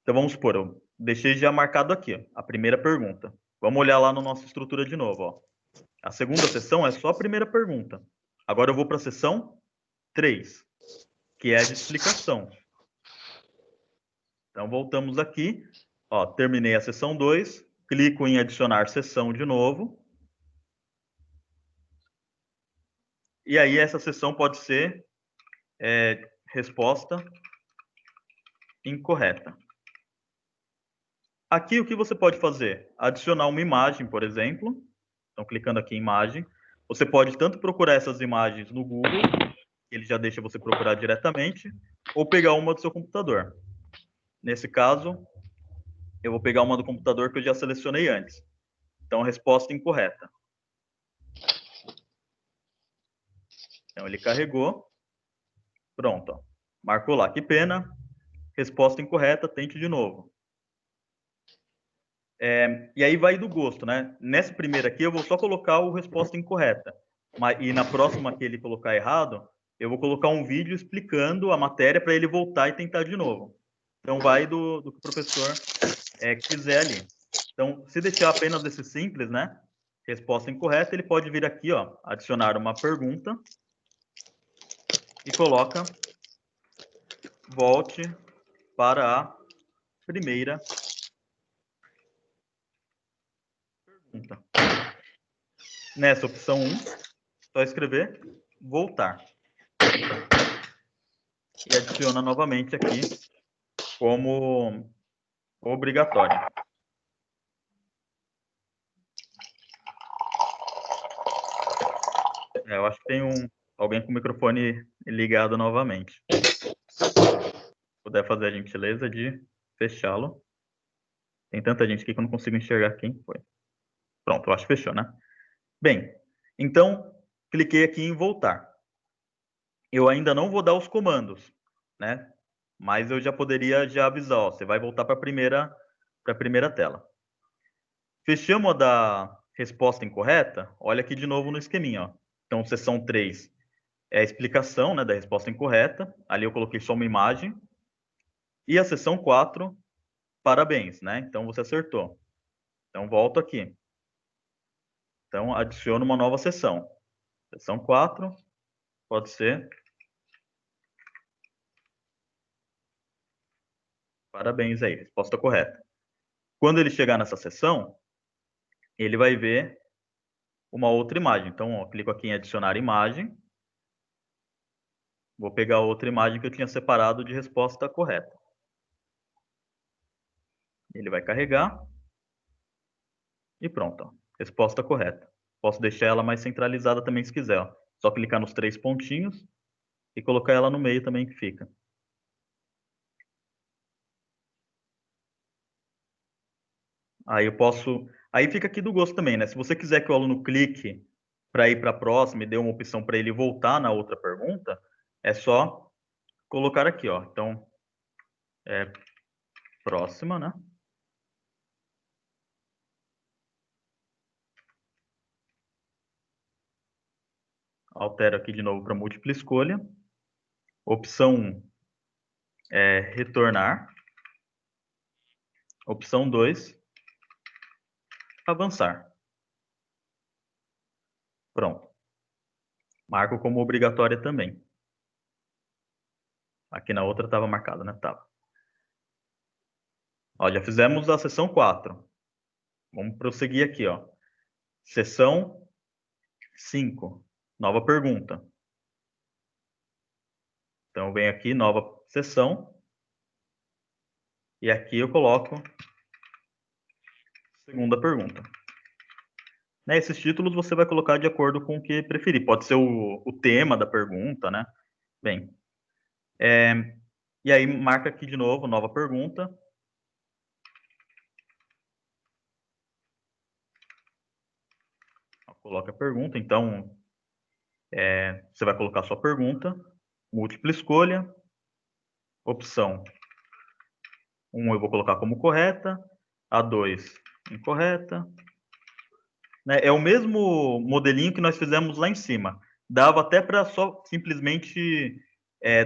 Então vamos supor, eu deixei já marcado aqui, ó, a primeira pergunta. Vamos olhar lá na nossa estrutura de novo, ó. A segunda sessão é só a primeira pergunta. Agora eu vou para a sessão 3, que é a de explicação. Então, voltamos aqui. Ó, terminei a sessão 2. Clico em adicionar sessão de novo. E aí, essa sessão pode ser resposta incorreta. Aqui, o que você pode fazer? Adicionar uma imagem, por exemplo. Então, clicando aqui em imagem. Você pode tanto procurar essas imagens no Google, ele já deixa você procurar diretamente, ou pegar uma do seu computador. Nesse caso, eu vou pegar uma do computador que eu já selecionei antes. Então, resposta incorreta. Então, ele carregou. Pronto. Ó. Marcou lá. Que pena. Resposta incorreta. Tente de novo. E aí vai do gosto, né? Nessa primeira aqui, eu vou só colocar o resposta incorreta. E na próxima que ele colocar errado, eu vou colocar um vídeo explicando a matéria para ele voltar e tentar de novo. Então, vai do que o professor quiser ali. Então, se deixar apenas esse simples, né? Resposta incorreta, ele pode vir aqui, ó, adicionar uma pergunta e coloca volte para a primeira pergunta. Nessa opção 1, só escrever voltar. E adiciona novamente aqui como obrigatório. Eu acho que tem alguém com o microfone ligado novamente. Se puder fazer a gentileza de fechá-lo. Tem tanta gente aqui que eu não consigo enxergar quem foi. Pronto, eu acho que fechou, né? Bem, então, cliquei aqui em voltar. Eu ainda não vou dar os comandos, né? Mas eu já poderia avisar, ó, você vai voltar para a primeira tela. Fechamos a da resposta incorreta, olha aqui de novo no esqueminha, ó. Então, seção 3 é a explicação, né, da resposta incorreta. Ali eu coloquei só uma imagem. E a seção 4, parabéns, né? Então, você acertou. Então, volto aqui. Então, adiciono uma nova seção. Seção 4, pode ser. Parabéns aí, resposta correta. Quando ele chegar nessa seção, ele vai ver uma outra imagem. Então, ó, clico aqui em adicionar imagem. Vou pegar outra imagem que eu tinha separado de resposta correta. Ele vai carregar. E pronto, ó, resposta correta. Posso deixar ela mais centralizada também se quiser. Ó. Só clicar nos 3 pontinhos e colocar ela no meio também que fica. Aí eu posso... Aí fica aqui do gosto também, né? Se você quiser que o aluno clique para ir para a próxima e dê uma opção para ele voltar na outra pergunta, é só colocar aqui, ó. Então, próxima, né? Altero aqui de novo para múltipla escolha. Opção 1 é retornar. Opção 2, avançar. Pronto. Marco como obrigatória também. Aqui na outra estava marcado, né? Tava. Ó, já fizemos a seção 4. Vamos prosseguir aqui, ó. Seção 5. Nova pergunta. Então, eu venho aqui, nova seção. E aqui eu coloco segunda pergunta. Né, esses títulos você vai colocar de acordo com o que preferir. Pode ser o tema da pergunta, né? Bem, e aí marca aqui de novo, nova pergunta. Coloca a pergunta, então você vai colocar a sua pergunta, múltipla escolha, opção 1 eu vou colocar como correta, a 2 incorreta. Né? É o mesmo modelinho que nós fizemos lá em cima. Dava até para só simplesmente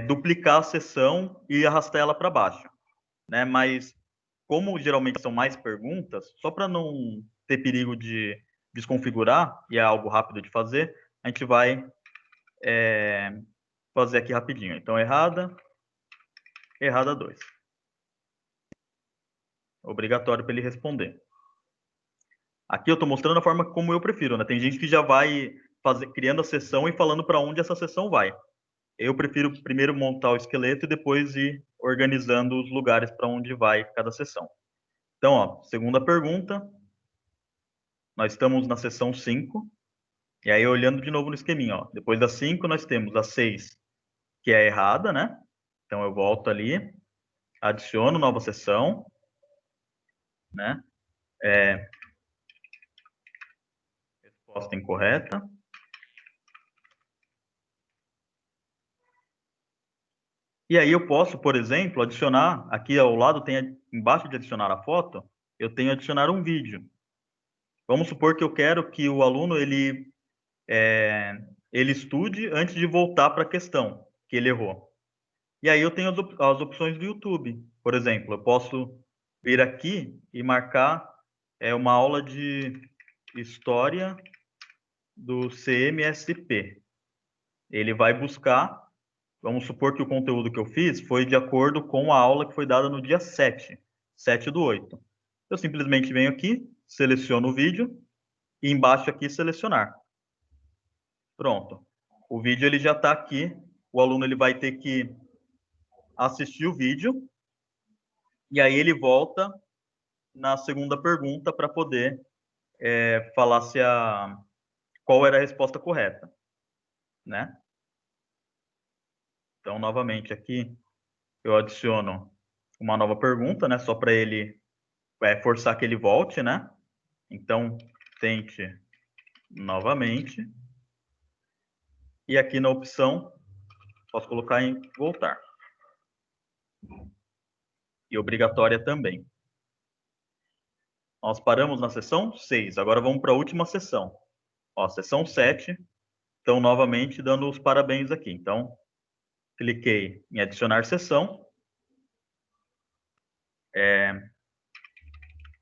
duplicar a seção e arrastar ela para baixo. Né? Mas, como geralmente são mais perguntas, só para não ter perigo de desconfigurar, e é algo rápido de fazer, a gente vai fazer aqui rapidinho. Então, errada 2. Obrigatório para ele responder. Aqui eu estou mostrando a forma como eu prefiro, né? Tem gente que já vai criando a sessão e falando para onde essa sessão vai. Eu prefiro primeiro montar o esqueleto e depois ir organizando os lugares para onde vai cada sessão. Então, ó, segunda pergunta. Nós estamos na sessão 5. E aí, olhando de novo no esqueminha, ó. Depois da 5, nós temos a 6, que é errada, né? Então, eu volto ali, adiciono nova sessão, né? Resposta incorreta. E aí eu posso, por exemplo, adicionar, aqui ao lado, embaixo de adicionar a foto, eu tenho adicionar um vídeo. Vamos supor que eu quero que o aluno ele estude antes de voltar para a questão que ele errou. E aí eu tenho as opções do YouTube. Por exemplo, eu posso vir aqui e marcar uma aula de história do CMSP. Ele vai buscar, vamos supor que o conteúdo que eu fiz foi de acordo com a aula que foi dada no dia 7/8. Eu simplesmente venho aqui, seleciono o vídeo e embaixo aqui selecionar. Pronto. O vídeo ele já está aqui. O aluno ele vai ter que assistir o vídeo e aí ele volta na segunda pergunta para poder falar qual era a resposta correta, né? Então, novamente aqui, eu adiciono uma nova pergunta, né? Só para ele forçar que ele volte, né? Então, tente novamente. E aqui na opção, posso colocar em voltar. E obrigatória também. Nós paramos na sessão 6. Agora vamos para a última sessão. Ó, sessão 7. Então, novamente, dando os parabéns aqui. Então, cliquei em adicionar sessão.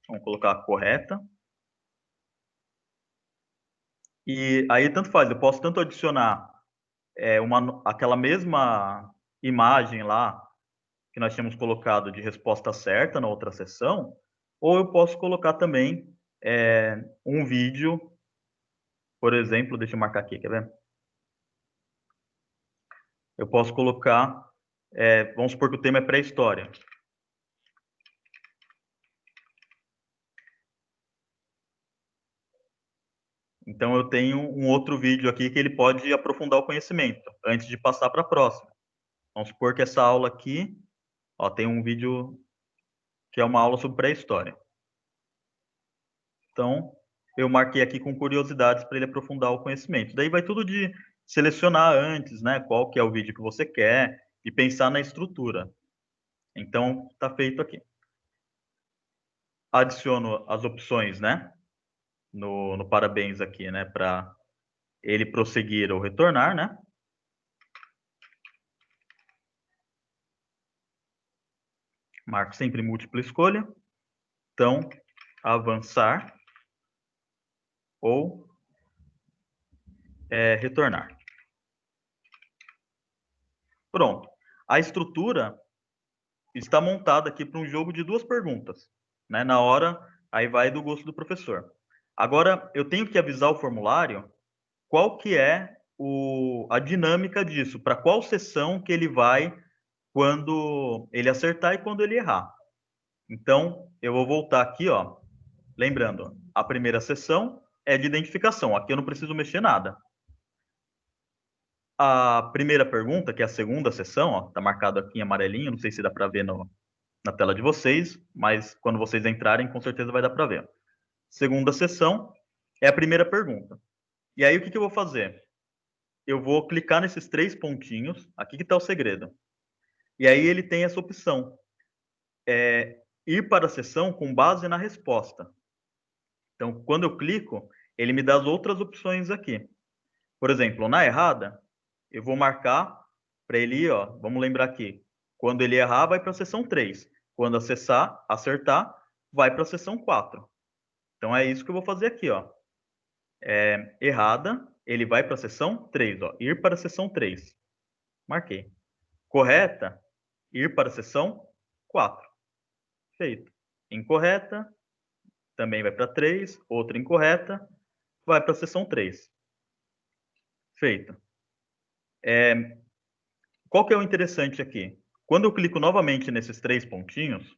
Vamos colocar a correta. E aí, tanto faz. Eu posso tanto adicionar aquela mesma imagem lá que nós tínhamos colocado de resposta certa na outra sessão, ou eu posso colocar também um vídeo, por exemplo, deixa eu marcar aqui, quer ver? Eu posso colocar, vamos supor que o tema é pré-história. Então, eu tenho um outro vídeo aqui que ele pode aprofundar o conhecimento antes de passar para a próxima. Vamos supor que essa aula aqui, ó, tem um vídeo que é uma aula sobre pré-história. Então, eu marquei aqui com curiosidades para ele aprofundar o conhecimento. Daí vai tudo de selecionar antes, né, qual que é o vídeo que você quer e pensar na estrutura. Então, está feito aqui. Adiciono as opções, né, no parabéns aqui, né, para ele prosseguir ou retornar, né. Marco sempre múltipla escolha. Então, avançar ou retornar. Pronto. A estrutura está montada aqui para um jogo de 2 perguntas, né? Na hora, aí vai do gosto do professor. Agora, eu tenho que avisar o formulário qual que é a dinâmica disso, para qual sessão que ele vai quando ele acertar e quando ele errar. Então, eu vou voltar aqui, ó. Lembrando, a primeira sessão é de identificação. Aqui eu não preciso mexer nada. A primeira pergunta, que é a segunda sessão, ó, tá marcado aqui em amarelinho, não sei se dá para ver na tela de vocês, mas quando vocês entrarem, com certeza vai dar para ver. Segunda sessão é a primeira pergunta. E aí, o que eu vou fazer? Eu vou clicar nesses 3 pontinhos, aqui que está o segredo. E aí ele tem essa opção, ir para a sessão com base na resposta. Então, quando eu clico, ele me dá as outras opções aqui. Por exemplo, na errada, eu vou marcar para ele ir, ó, vamos lembrar aqui, quando ele errar, vai para a sessão 3. Quando acertar, vai para a sessão 4. Então, é isso que eu vou fazer aqui, ó. Errada, ele vai para a sessão 3, ó, ir para a sessão 3. Marquei. Correta, ir para a sessão 4. Feito. Incorreta, também vai para 3. Outra incorreta, vai para a sessão 3. Feito. Qual que é o interessante aqui? Quando eu clico novamente nesses 3 pontinhos,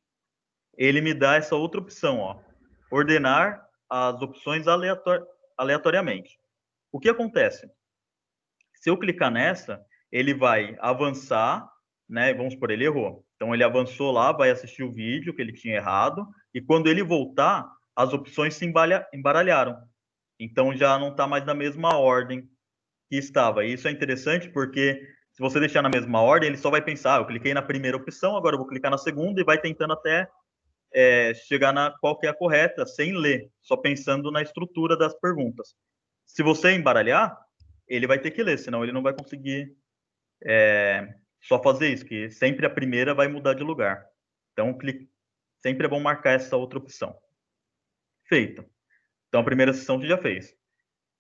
ele me dá essa outra opção, ó, ordenar as opções aleatoriamente. O que acontece? Se eu clicar nessa, ele vai avançar, né? Vamos supor, ele errou. Então, ele avançou lá, vai assistir o vídeo que ele tinha errado, e quando ele voltar, as opções se embaralharam. Então, já não está mais na mesma ordem que estava. E isso é interessante porque se você deixar na mesma ordem, ele só vai pensar, eu cliquei na primeira opção, agora eu vou clicar na segunda, e vai tentando até chegar na qual que é a correta, sem ler, só pensando na estrutura das perguntas. Se você embaralhar, ele vai ter que ler, senão ele não vai conseguir só fazer isso, que sempre a primeira vai mudar de lugar. Então, sempre é bom marcar essa outra opção. Feito. Então, a primeira sessão você já fez.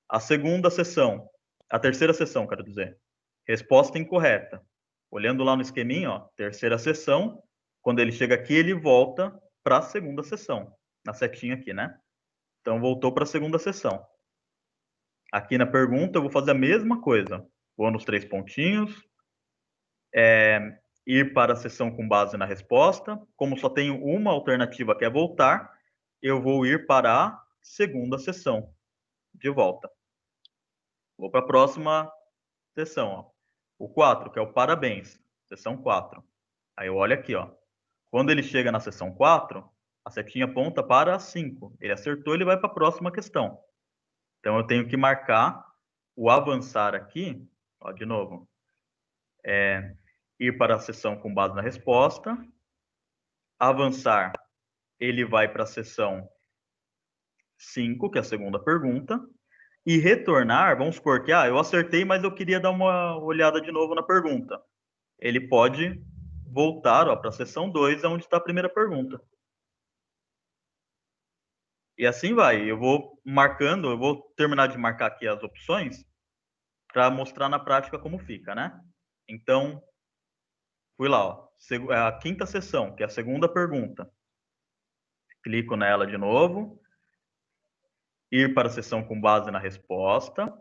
A segunda sessão, a terceira sessão, quero dizer, resposta incorreta. Olhando lá no esqueminha, ó, terceira sessão, quando ele chega aqui, ele volta para a segunda sessão, na setinha aqui, né? Então, voltou para a segunda sessão. Aqui na pergunta, eu vou fazer a mesma coisa. Vou nos 3 pontinhos, ir para a sessão com base na resposta. Como só tenho uma alternativa que é voltar, eu vou ir para a segunda sessão, de volta. Vou para a próxima sessão, ó. O 4, que é o parabéns, sessão 4. Aí eu olho aqui, ó. Quando ele chega na sessão 4, a setinha aponta para a 5. Ele acertou, ele vai para a próxima questão. Então, eu tenho que marcar o avançar aqui, ó, de novo, ir para a sessão com base na resposta. Avançar, ele vai para a sessão 5, que é a segunda pergunta. E retornar, vamos supor que eu acertei, mas eu queria dar uma olhada de novo na pergunta. Ele pode voltar para a sessão 2, onde está a primeira pergunta. E assim vai. Eu vou marcando, eu vou terminar de marcar aqui as opções para mostrar na prática como fica, né? Então, fui lá, ó, a quinta sessão, que é a segunda pergunta. Clico nela de novo. Ir para a sessão com base na resposta.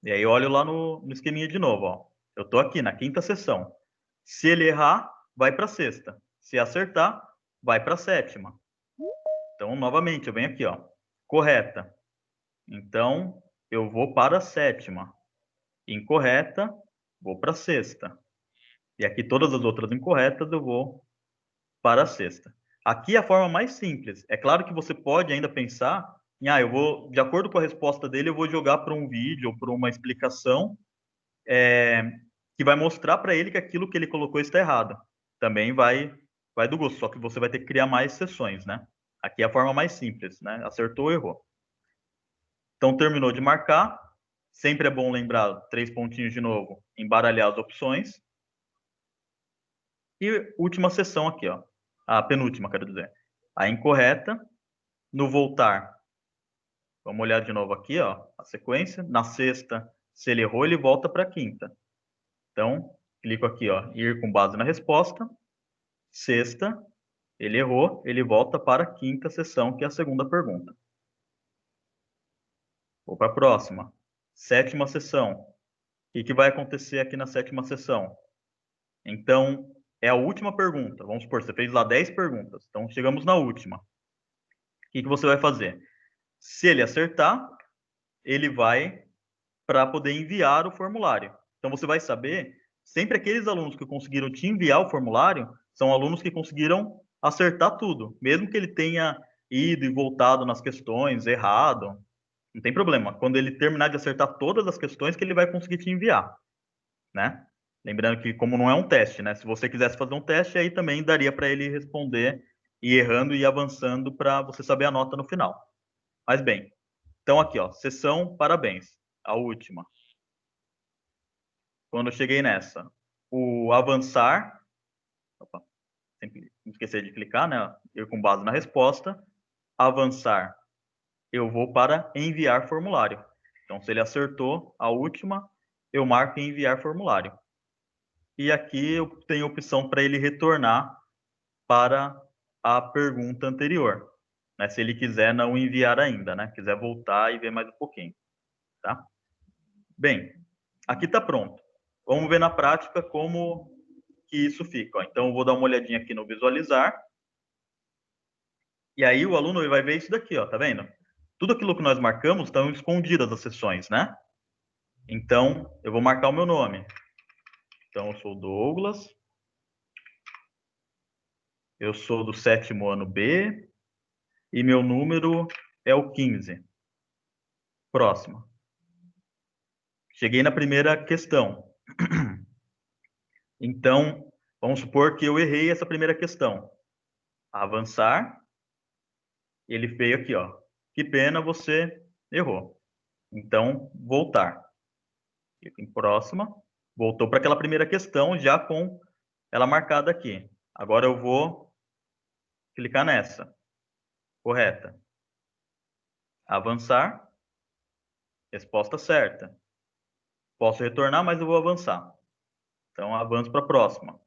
E aí olho lá no esqueminha de novo, ó. Eu estou aqui na quinta sessão. Se ele errar, vai para a sexta. Se acertar, vai para a sétima. Então, novamente, eu venho aqui, ó. Correta. Então, eu vou para a 7ª. Incorreta, vou para a 6ª. E aqui todas as outras incorretas eu vou para a 6ª. Aqui é a forma mais simples. É claro que você pode ainda pensar em, eu vou, de acordo com a resposta dele, eu vou jogar para um vídeo ou para uma explicação que vai mostrar para ele que aquilo que ele colocou está errado. Também vai do gosto, só que você vai ter que criar mais sessões, né? Aqui é a forma mais simples, né? Acertou ou errou. Então, terminou de marcar. Sempre é bom lembrar, 3 pontinhos de novo, embaralhar as opções. E última sessão aqui, ó. A penúltima, quero dizer. A incorreta. No voltar, vamos olhar de novo aqui, ó, a sequência. Na 6ª, se ele errou, ele volta para a 5ª. Então, clico aqui, ó, ir com base na resposta. 6ª, ele errou, ele volta para a 5ª sessão, que é a segunda pergunta. Vou para a próxima. 7ª sessão. O que vai acontecer aqui na 7ª sessão? Então, é a última pergunta. Vamos supor, você fez lá 10 perguntas. Então, chegamos na última. O que você vai fazer? Se ele acertar, ele vai para poder enviar o formulário. Então, você vai saber, sempre aqueles alunos que conseguiram te enviar o formulário são alunos que conseguiram acertar tudo. Mesmo que ele tenha ido e voltado nas questões, errado, não tem problema. Quando ele terminar de acertar todas as questões, que ele vai conseguir te enviar, né? Lembrando que, como não é um teste, né? Se você quisesse fazer um teste, aí também daria para ele responder e errando e avançando para você saber a nota no final. Mas bem, então aqui, ó, sessão parabéns, a última. Quando eu cheguei nessa, o avançar, opa, sempre esquecer de clicar, né? Ir com base na resposta. Avançar, eu vou para enviar formulário. Então, se ele acertou a última, eu marco em enviar formulário. E aqui eu tenho opção para ele retornar para a pergunta anterior, né? Se ele quiser não enviar ainda, né? Quiser voltar e ver mais um pouquinho, tá? Bem, aqui está pronto. Vamos ver na prática como que isso fica. Ó. Então, eu vou dar uma olhadinha aqui no visualizar. E aí o aluno vai ver isso daqui, ó, tá vendo? Tudo aquilo que nós marcamos estão escondidas as sessões, né? Então, eu vou marcar o meu nome. Então, eu sou Douglas. Eu sou do 7º ano B. E meu número é o 15. Próxima. Cheguei na primeira questão. Então, vamos supor que eu errei essa primeira questão. Avançar. Ele veio aqui, ó. Que pena, você errou. Então, voltar. Clico em próxima. Voltou para aquela primeira questão, já com ela marcada aqui. Agora eu vou clicar nessa. Correta. Avançar. Resposta certa. Posso retornar, mas eu vou avançar. Então, avanço para a próxima.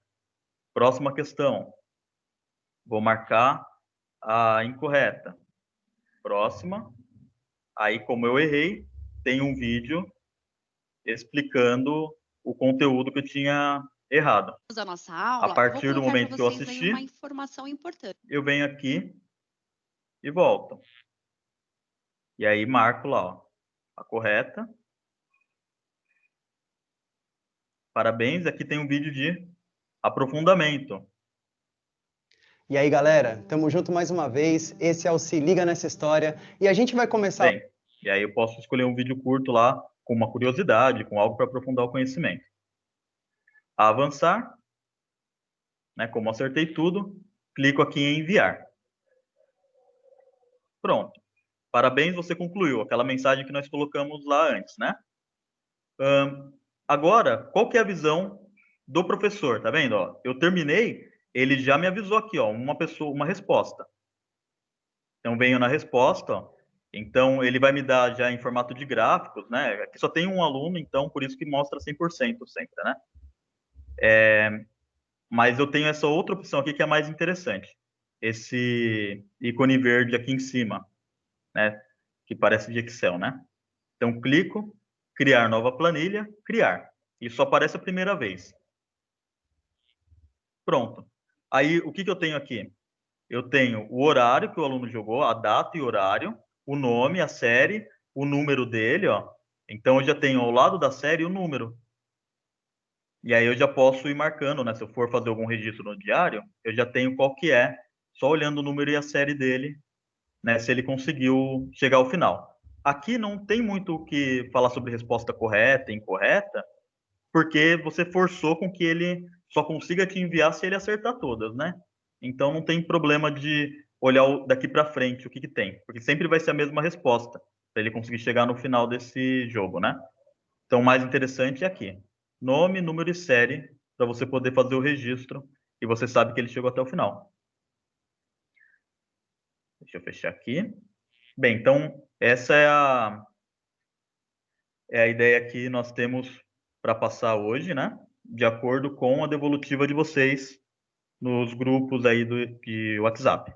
Próxima questão. Vou marcar a incorreta. Próxima. Aí, como eu errei, tem um vídeo explicando o conteúdo que eu tinha errado. Da nossa aula, a partir do momento que eu assisti, uma informação importante. Eu venho aqui e volto. E aí marco lá, ó, a correta. Parabéns, aqui tem um vídeo de aprofundamento. E aí, galera, tamo junto mais uma vez. Esse é o Se Liga Nessa História. E a gente vai começar... Bem, e aí eu posso escolher um vídeo curto lá, com uma curiosidade, com algo para aprofundar o conhecimento. Avançar. Né, como acertei tudo, clico aqui em enviar. Pronto. Parabéns, você concluiu. Aquela mensagem que nós colocamos lá antes, né? Agora, qual que é a visão do professor? Tá vendo? Ó, eu terminei, ele já me avisou aqui, ó, uma resposta. Então, venho na resposta, ó. Então, ele vai me dar já em formato de gráficos, né? Aqui só tem um aluno, então, por isso que mostra 100% sempre, né? Mas eu tenho essa outra opção aqui que é mais interessante. Esse ícone verde aqui em cima, né? Que parece de Excel, né? Então, clico, criar nova planilha, criar. E só aparece a primeira vez. Pronto. Aí, o que eu tenho aqui? Eu tenho o horário que o aluno jogou, a data e horário, o nome, a série, o número dele, ó. Então, eu já tenho ao lado da série o número. E aí eu já posso ir marcando, né? Se eu for fazer algum registro no diário, eu já tenho qual que é, só olhando o número e a série dele, né? Se ele conseguiu chegar ao final. Aqui não tem muito o que falar sobre resposta correta e incorreta, porque você forçou com que ele só consiga te enviar se ele acertar todas, né? Então não tem problema de olhar daqui para frente o que tem, porque sempre vai ser a mesma resposta, para ele conseguir chegar no final desse jogo, né? Então o mais interessante é aqui. Nome, número e série, para você poder fazer o registro e você sabe que ele chegou até o final. Deixa eu fechar aqui. Bem, então essa é a ideia que nós temos para passar hoje, né? De acordo com a devolutiva de vocês nos grupos aí de WhatsApp.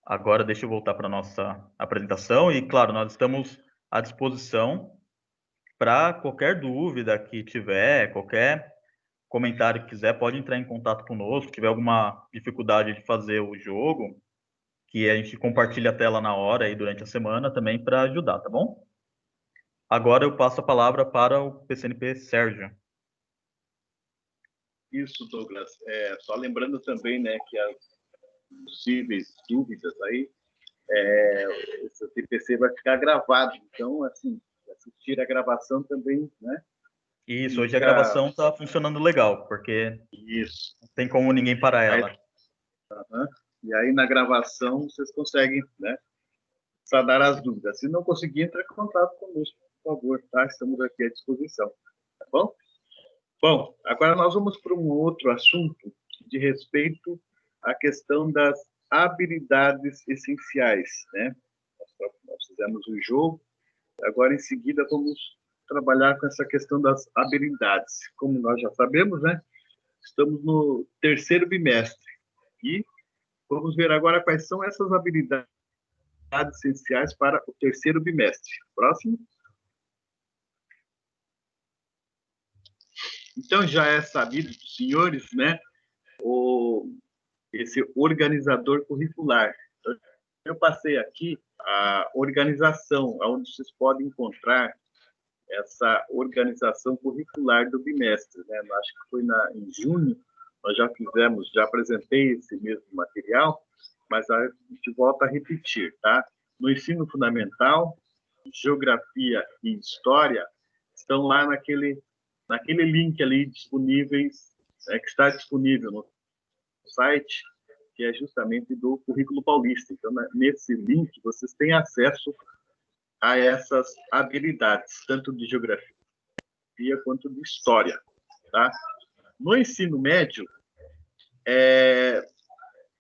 Agora deixa eu voltar para a nossa apresentação e, claro, nós estamos à disposição para qualquer dúvida que tiver, qualquer comentário que quiser, pode entrar em contato conosco, se tiver alguma dificuldade de fazer o jogo, que a gente compartilha a tela na hora aí durante a semana também para ajudar, tá bom? Agora eu passo a palavra para o PCNP Sérgio. Isso, Douglas. Só lembrando também, né, que as possíveis dúvidas aí, esse TPC vai ficar gravado. Então, assim, assistir a gravação também, né? Isso, hoje a gravação está funcionando legal, porque não tem como ninguém parar ela. E aí, na gravação, vocês conseguem, né, sanar as dúvidas. Se não conseguir, entre em contato conosco, por favor, tá? Estamos aqui à disposição, tá bom? Bom, agora nós vamos para um outro assunto de respeito à questão das habilidades essenciais, né? Nós fizemos o jogo, agora em seguida vamos trabalhar com essa questão das habilidades. Como nós já sabemos, né? Estamos no terceiro bimestre e vamos ver agora quais são essas habilidades essenciais para o terceiro bimestre. Próximo. Então, já é sabido dos senhores, né, esse organizador curricular. Eu passei aqui a organização, onde vocês podem encontrar essa organização curricular do bimestre, né? Acho que foi em junho, nós já apresentei esse mesmo material, mas a gente volta a repetir, tá? No ensino fundamental, geografia e história estão lá naquele link ali disponíveis, que está disponível no site, que é justamente do Currículo Paulista. Então, nesse link, vocês têm acesso a essas habilidades, tanto de geografia quanto de história, tá? No ensino médio,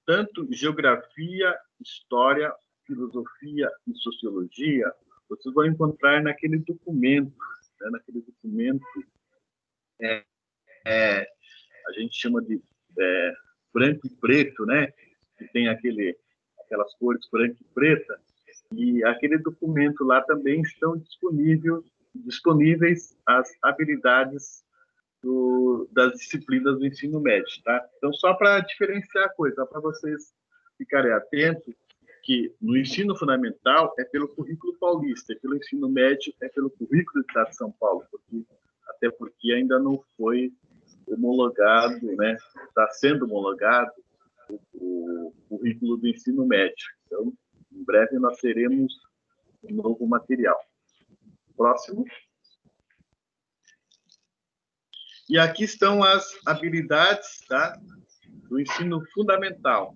tanto geografia, história, filosofia e sociologia, vocês vão encontrar naquele documento, né? Naquele documento a gente chama de branco e preto, né? Que tem aquelas cores branco e preta, e aquele documento lá também estão disponíveis as habilidades das disciplinas do ensino médio, tá? Então, só para diferenciar a coisa, para vocês ficarem atentos, que no ensino fundamental é pelo Currículo Paulista, e pelo ensino médio é pelo Currículo do Estado de São Paulo, até porque ainda não foi homologado, né? Está sendo homologado o currículo do ensino médio. Então, em breve nós teremos um novo material. Próximo. E aqui estão as habilidades, tá, do ensino fundamental,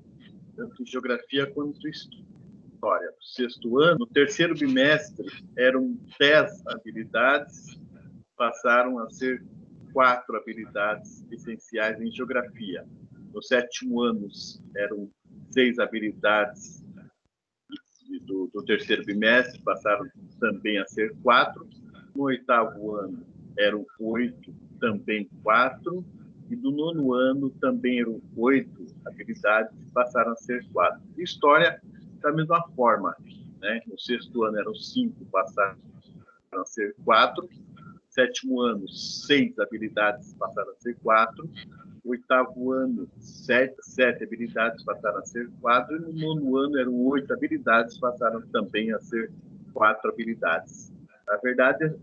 tanto geografia quanto história. No sexto ano, no terceiro bimestre, eram 10 habilidades, passaram a ser 4 habilidades essenciais em geografia. No sétimo ano, eram 6 habilidades do terceiro bimestre, passaram também a ser 4. No oitavo ano, eram 8, também 4. E do nono ano, também eram 8 habilidades, passaram a ser 4. História, da mesma forma, né? No sexto ano, eram 5, passaram a ser 4. Sétimo ano, 6 habilidades, passaram a ser 4. Oitavo ano, 7 habilidades, passaram a ser 4. E no nono ano, eram 8 habilidades, passaram também a ser 4 habilidades. Na verdade,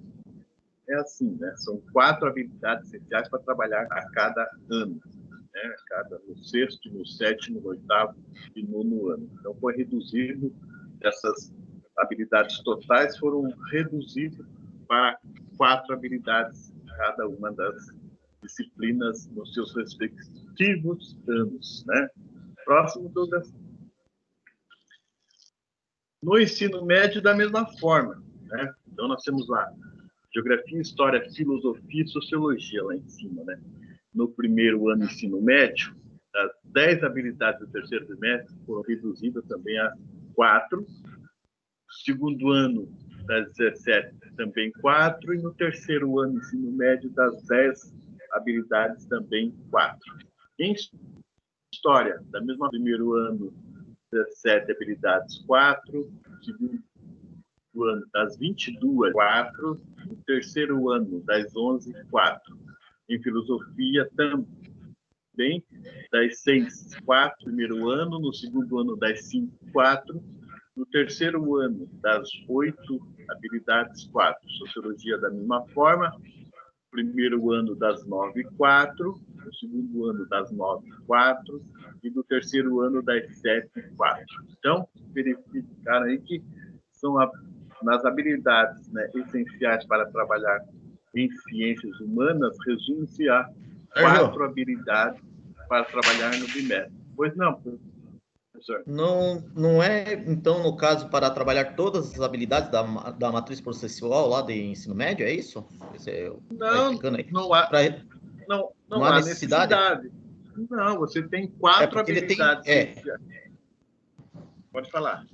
é assim, né? São 4 habilidades essenciais para trabalhar a cada ano, né? No 6º, no 7º, no 8º e no 9º ano. Então, foi reduzido, essas habilidades totais foram reduzidas para 4 habilidades, cada uma das disciplinas nos seus respectivos anos, né? Próximo, Douglas. No ensino médio, da mesma forma, né? Então, nós temos lá Geografia, História, Filosofia e Sociologia lá em cima, né? No primeiro ano do ensino médio, as 10 habilidades do terceiro trimestre foram reduzidas também a 4. Segundo ano, das 17, também 4. E no terceiro ano do ensino médio, das 10 habilidades, também 4. Em História, da mesma primeiro ano, 17 habilidades, 4. Segundo ano, das 22, 4. No terceiro ano, das 11, 4. Em Filosofia, também, das 6, 4. Primeiro ano, no segundo ano, das 5, 4. No terceiro ano, das 8 habilidades, 4. Sociologia, da mesma forma. Primeiro ano, das 9, 4. No segundo ano, das 9, 4. E no terceiro ano, das 7, 4. Então, verificaram aí que são nas habilidades, né, essenciais para trabalhar em ciências humanas, resume-se a 4 habilidades para trabalhar no bimestre. Pois não, professor? Não é, então, no caso, para trabalhar todas as habilidades da matriz processual lá de ensino médio, é isso? Não há necessidade. Não, você tem 4 habilidades. Pode falar.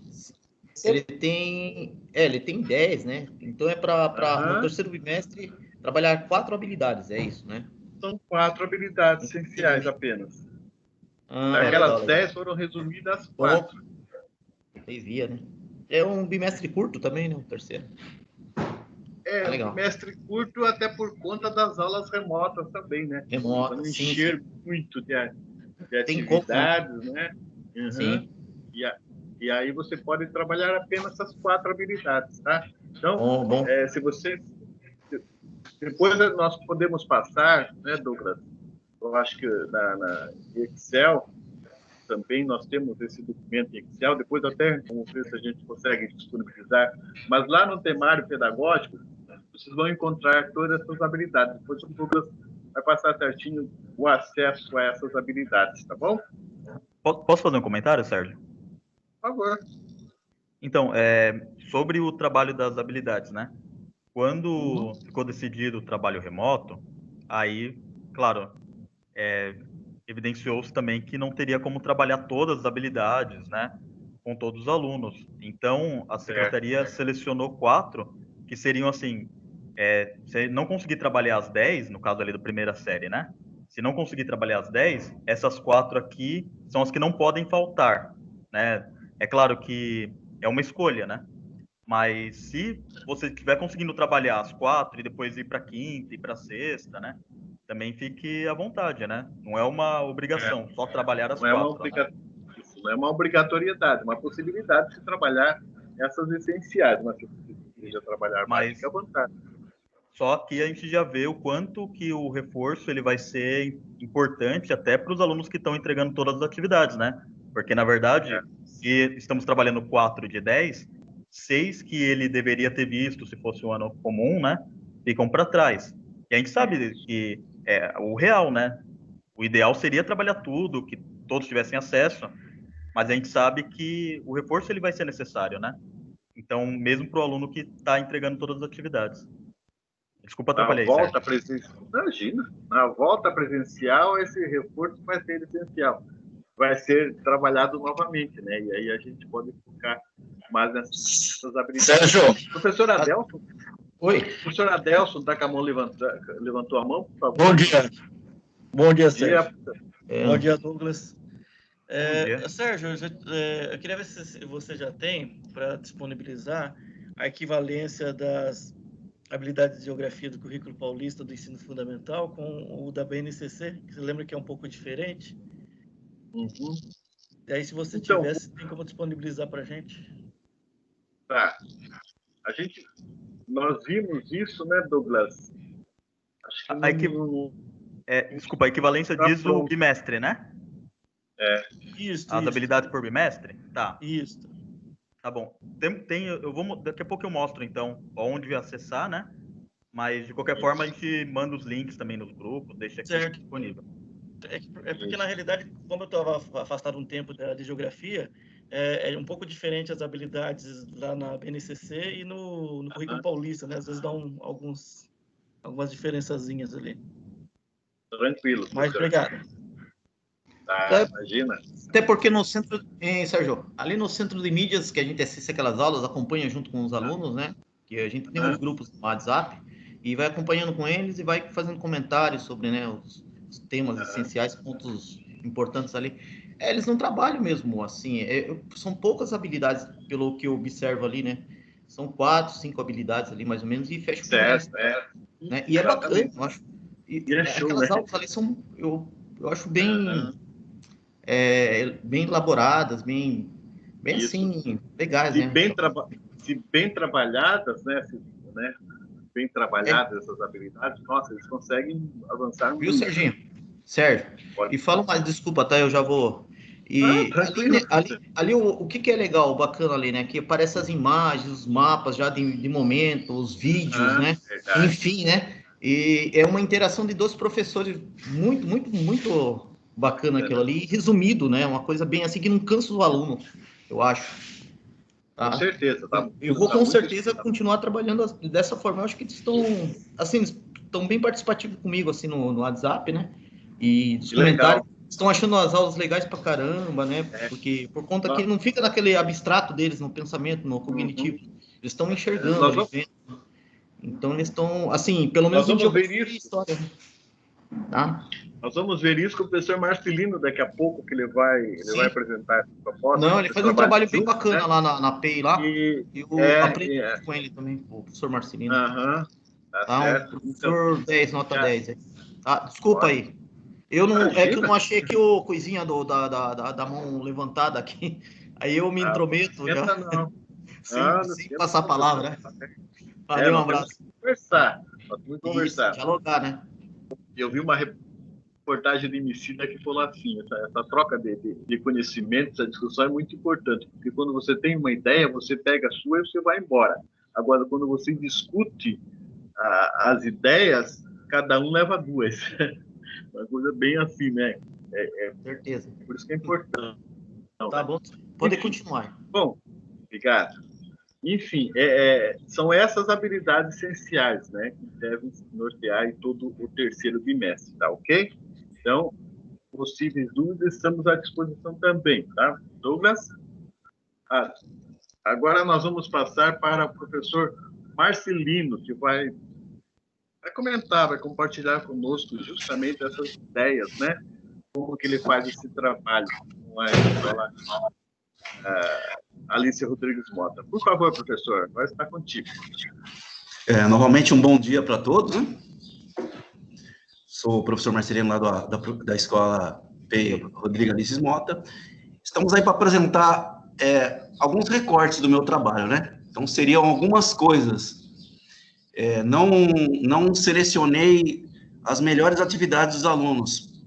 Ele tem 10, né? Então é para no terceiro bimestre trabalhar 4 habilidades, é isso, né? São 4 habilidades essenciais apenas. Aquelas 10 foram resumidas às 4. Devia, né? É um bimestre curto também, né? O terceiro. Um bimestre curto até por conta das aulas remotas também, né? Remota, não encher muito de atividades, né? Uhum. Sim. E aí você pode trabalhar apenas essas 4 habilidades, tá? Então, se você... Depois nós podemos passar, né, Douglas? Eu acho que na Excel também nós temos esse documento em Excel. Depois até vamos ver se a gente consegue disponibilizar. Mas lá no temário pedagógico, vocês vão encontrar todas essas habilidades. Depois o Douglas vai passar certinho o acesso a essas habilidades, tá bom? Posso fazer um comentário, Sérgio? Por favor. Então, sobre o trabalho das habilidades, né? Quando ficou decidido o trabalho remoto, aí, claro, evidenciou-se também que não teria como trabalhar todas as habilidades, né? Com todos os alunos. Então, a secretaria selecionou 4 que seriam assim, se não conseguir trabalhar as 10, no caso ali da primeira série, né? Se não conseguir trabalhar as 10, essas 4 aqui são as que não podem faltar, né? É claro que é uma escolha, né? Mas se você estiver conseguindo trabalhar as 4 e depois ir para a quinta e para a sexta, né? Também fique à vontade, né? Não é uma obrigação, só trabalhar as 4. Isso não é uma obrigatoriedade, uma possibilidade de trabalhar essas essenciais, mas se você deseja trabalhar mais, fique à vontade. Só que a gente já vê o quanto que o reforço ele vai ser importante até para os alunos que estão entregando todas as atividades, né? Porque, na verdade, se estamos trabalhando 4 de 10, 6 que ele deveria ter visto se fosse um ano comum, né? Ficam para trás. E a gente sabe que é o real, né? O ideal seria trabalhar tudo, que todos tivessem acesso, mas a gente sabe que o reforço ele vai ser necessário, né? Então, mesmo para o aluno que está entregando todas as atividades. Desculpa atrapalhar isso. Imagina, na volta presencial, esse reforço vai ser essencial. Vai ser trabalhado novamente, né? E aí a gente pode focar mais nessas habilidades. Sérgio! Professor Adelson? Oi. Professor Adelson, da Camão levantou a mão, por favor. Bom dia. Bom dia, Sérgio. Bom dia, Douglas. Bom dia. Sérgio, eu queria ver se você já tem para disponibilizar a equivalência das habilidades de geografia do currículo paulista do ensino fundamental com o da BNCC, que você lembra que é um pouco diferente? E aí, se você tivesse, tem como disponibilizar para a gente? Tá. Nós vimos isso, né, Douglas? Acho que desculpa, a equivalência diz o bimestre, né? Isso. As habilidades por bimestre? Tá. Isso. Tá bom. Daqui a pouco eu mostro, então, onde acessar, né? Mas, de qualquer forma, a gente manda os links também nos grupos, deixa aqui disponível. É porque, na realidade, como eu estava afastado um tempo de geografia, é um pouco diferente as habilidades lá na BNCC e no currículo paulista, né? Às vezes dão algumas diferençazinhas ali. Tranquilo. Mas, obrigado. Imagina. Até porque no centro, Sérgio, ali no centro de mídias, que a gente assiste aquelas aulas, acompanha junto com os alunos, né? Que a gente tem uns grupos no WhatsApp, e vai acompanhando com eles e vai fazendo comentários sobre, né, os temas essenciais, pontos importantes ali. Eles não trabalham mesmo assim, são poucas habilidades, pelo que eu observo ali, né? São 4, 5 habilidades ali, mais ou menos, e fecha com isso. Né? E é bacana, eu acho. Aquelas aulas ali são, eu acho bem elaboradas, bem assim, legais, né? Se bem trabalhadas, né? Bem trabalhadas essas habilidades, nossa, eles conseguem avançar muito. Viu, Serginho? Sérgio, e fala mais, desculpa, tá? Eu já vou... E ali o que é legal, bacana ali, né? Que aparecem as imagens, os mapas já de momento, os vídeos, né? Verdade. Enfim, né? E é uma interação de 2 professores muito, muito, muito bacana aquilo ali, resumido, né? Uma coisa bem assim que não cansa o aluno, eu acho. Tá? Com certeza. Eu vou com certeza continuar trabalhando dessa forma. Eu acho que eles estão bem participativos comigo assim no WhatsApp, né? E os comentários estão achando as aulas legais pra caramba, né? Porque por conta que não fica naquele abstrato deles, no pensamento, no cognitivo. Eles estão enxergando, vendo. Então eles estão, assim, pelo menos nós vamos ver isso. História, tá? Nós vamos ver isso com o professor Marcelino daqui a pouco, que ele vai apresentar essa proposta. Não, ele faz um trabalho bem bacana, né? Lá na PEI, lá. E eu aprendi com ele também, o professor Marcelino. Tá certo. Um professor 10, nota 10. Tá? Desculpa aí. Eu não achei aqui o coisinha da mão levantada aqui. Aí eu me intrometo já. Não. sem passar a palavra. Valeu, um abraço. Vamos conversar. Dialogar, né? Eu vi uma reportagem de Emicida que falou assim, essa troca de conhecimentos, a discussão é muito importante, porque quando você tem uma ideia, você pega a sua e você vai embora. Agora, quando você discute as ideias, cada um leva 2. Uma coisa bem assim, né? Certeza. Por isso que é importante. Tá bom, pode continuar. Bom, obrigado. Enfim, são essas habilidades essenciais, né, que devem se nortear em todo o terceiro bimestre, tá ok? Então, possíveis dúvidas, estamos à disposição também, tá? Douglas? Agora nós vamos passar para o professor Marcelino, que vai comentar, vai compartilhar conosco justamente essas ideias, né? Como que ele faz esse trabalho com a escola Alice Rodrigues Mota. Por favor, professor, vai estar contigo. Novamente, um bom dia para todos, né? Sou o professor Marcelino, lá da escola PEI Rodrigues Alice Mota. Estamos aí para apresentar alguns recortes do meu trabalho, né? Então, seriam algumas coisas. Não selecionei as melhores atividades dos alunos,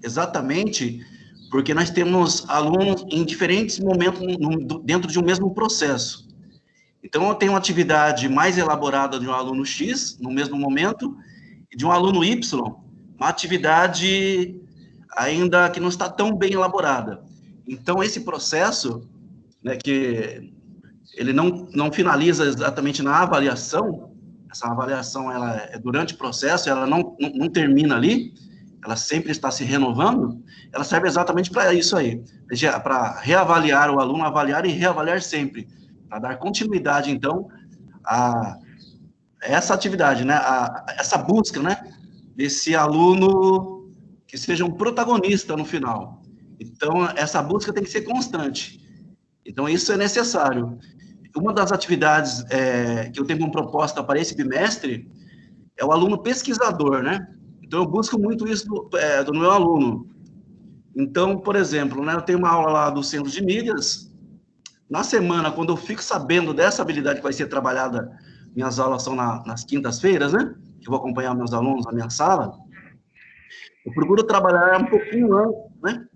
exatamente porque nós temos alunos em diferentes momentos dentro de um mesmo processo. Então, eu tenho uma atividade mais elaborada de um aluno X, no mesmo momento, e de um aluno Y, uma atividade ainda que não está tão bem elaborada. Então, esse processo, né, que ele não finaliza exatamente na avaliação, essa avaliação ela é durante o processo, ela não termina ali, ela sempre está se renovando, ela serve exatamente para isso aí, para reavaliar o aluno, avaliar e reavaliar sempre, para dar continuidade, então, a essa atividade, né, essa busca, né, desse aluno que seja um protagonista no final. Então, essa busca tem que ser constante. Então, isso é necessário. Uma das atividades que eu tenho como proposta para esse bimestre é o aluno pesquisador, né? Então, eu busco muito isso do meu aluno. Então, por exemplo, né, eu tenho uma aula lá do Centro de Mídias, na semana, quando eu fico sabendo dessa habilidade que vai ser trabalhada, minhas aulas são nas quintas-feiras, né? Que eu vou acompanhar meus alunos na minha sala. Eu procuro trabalhar um pouquinho antes, né?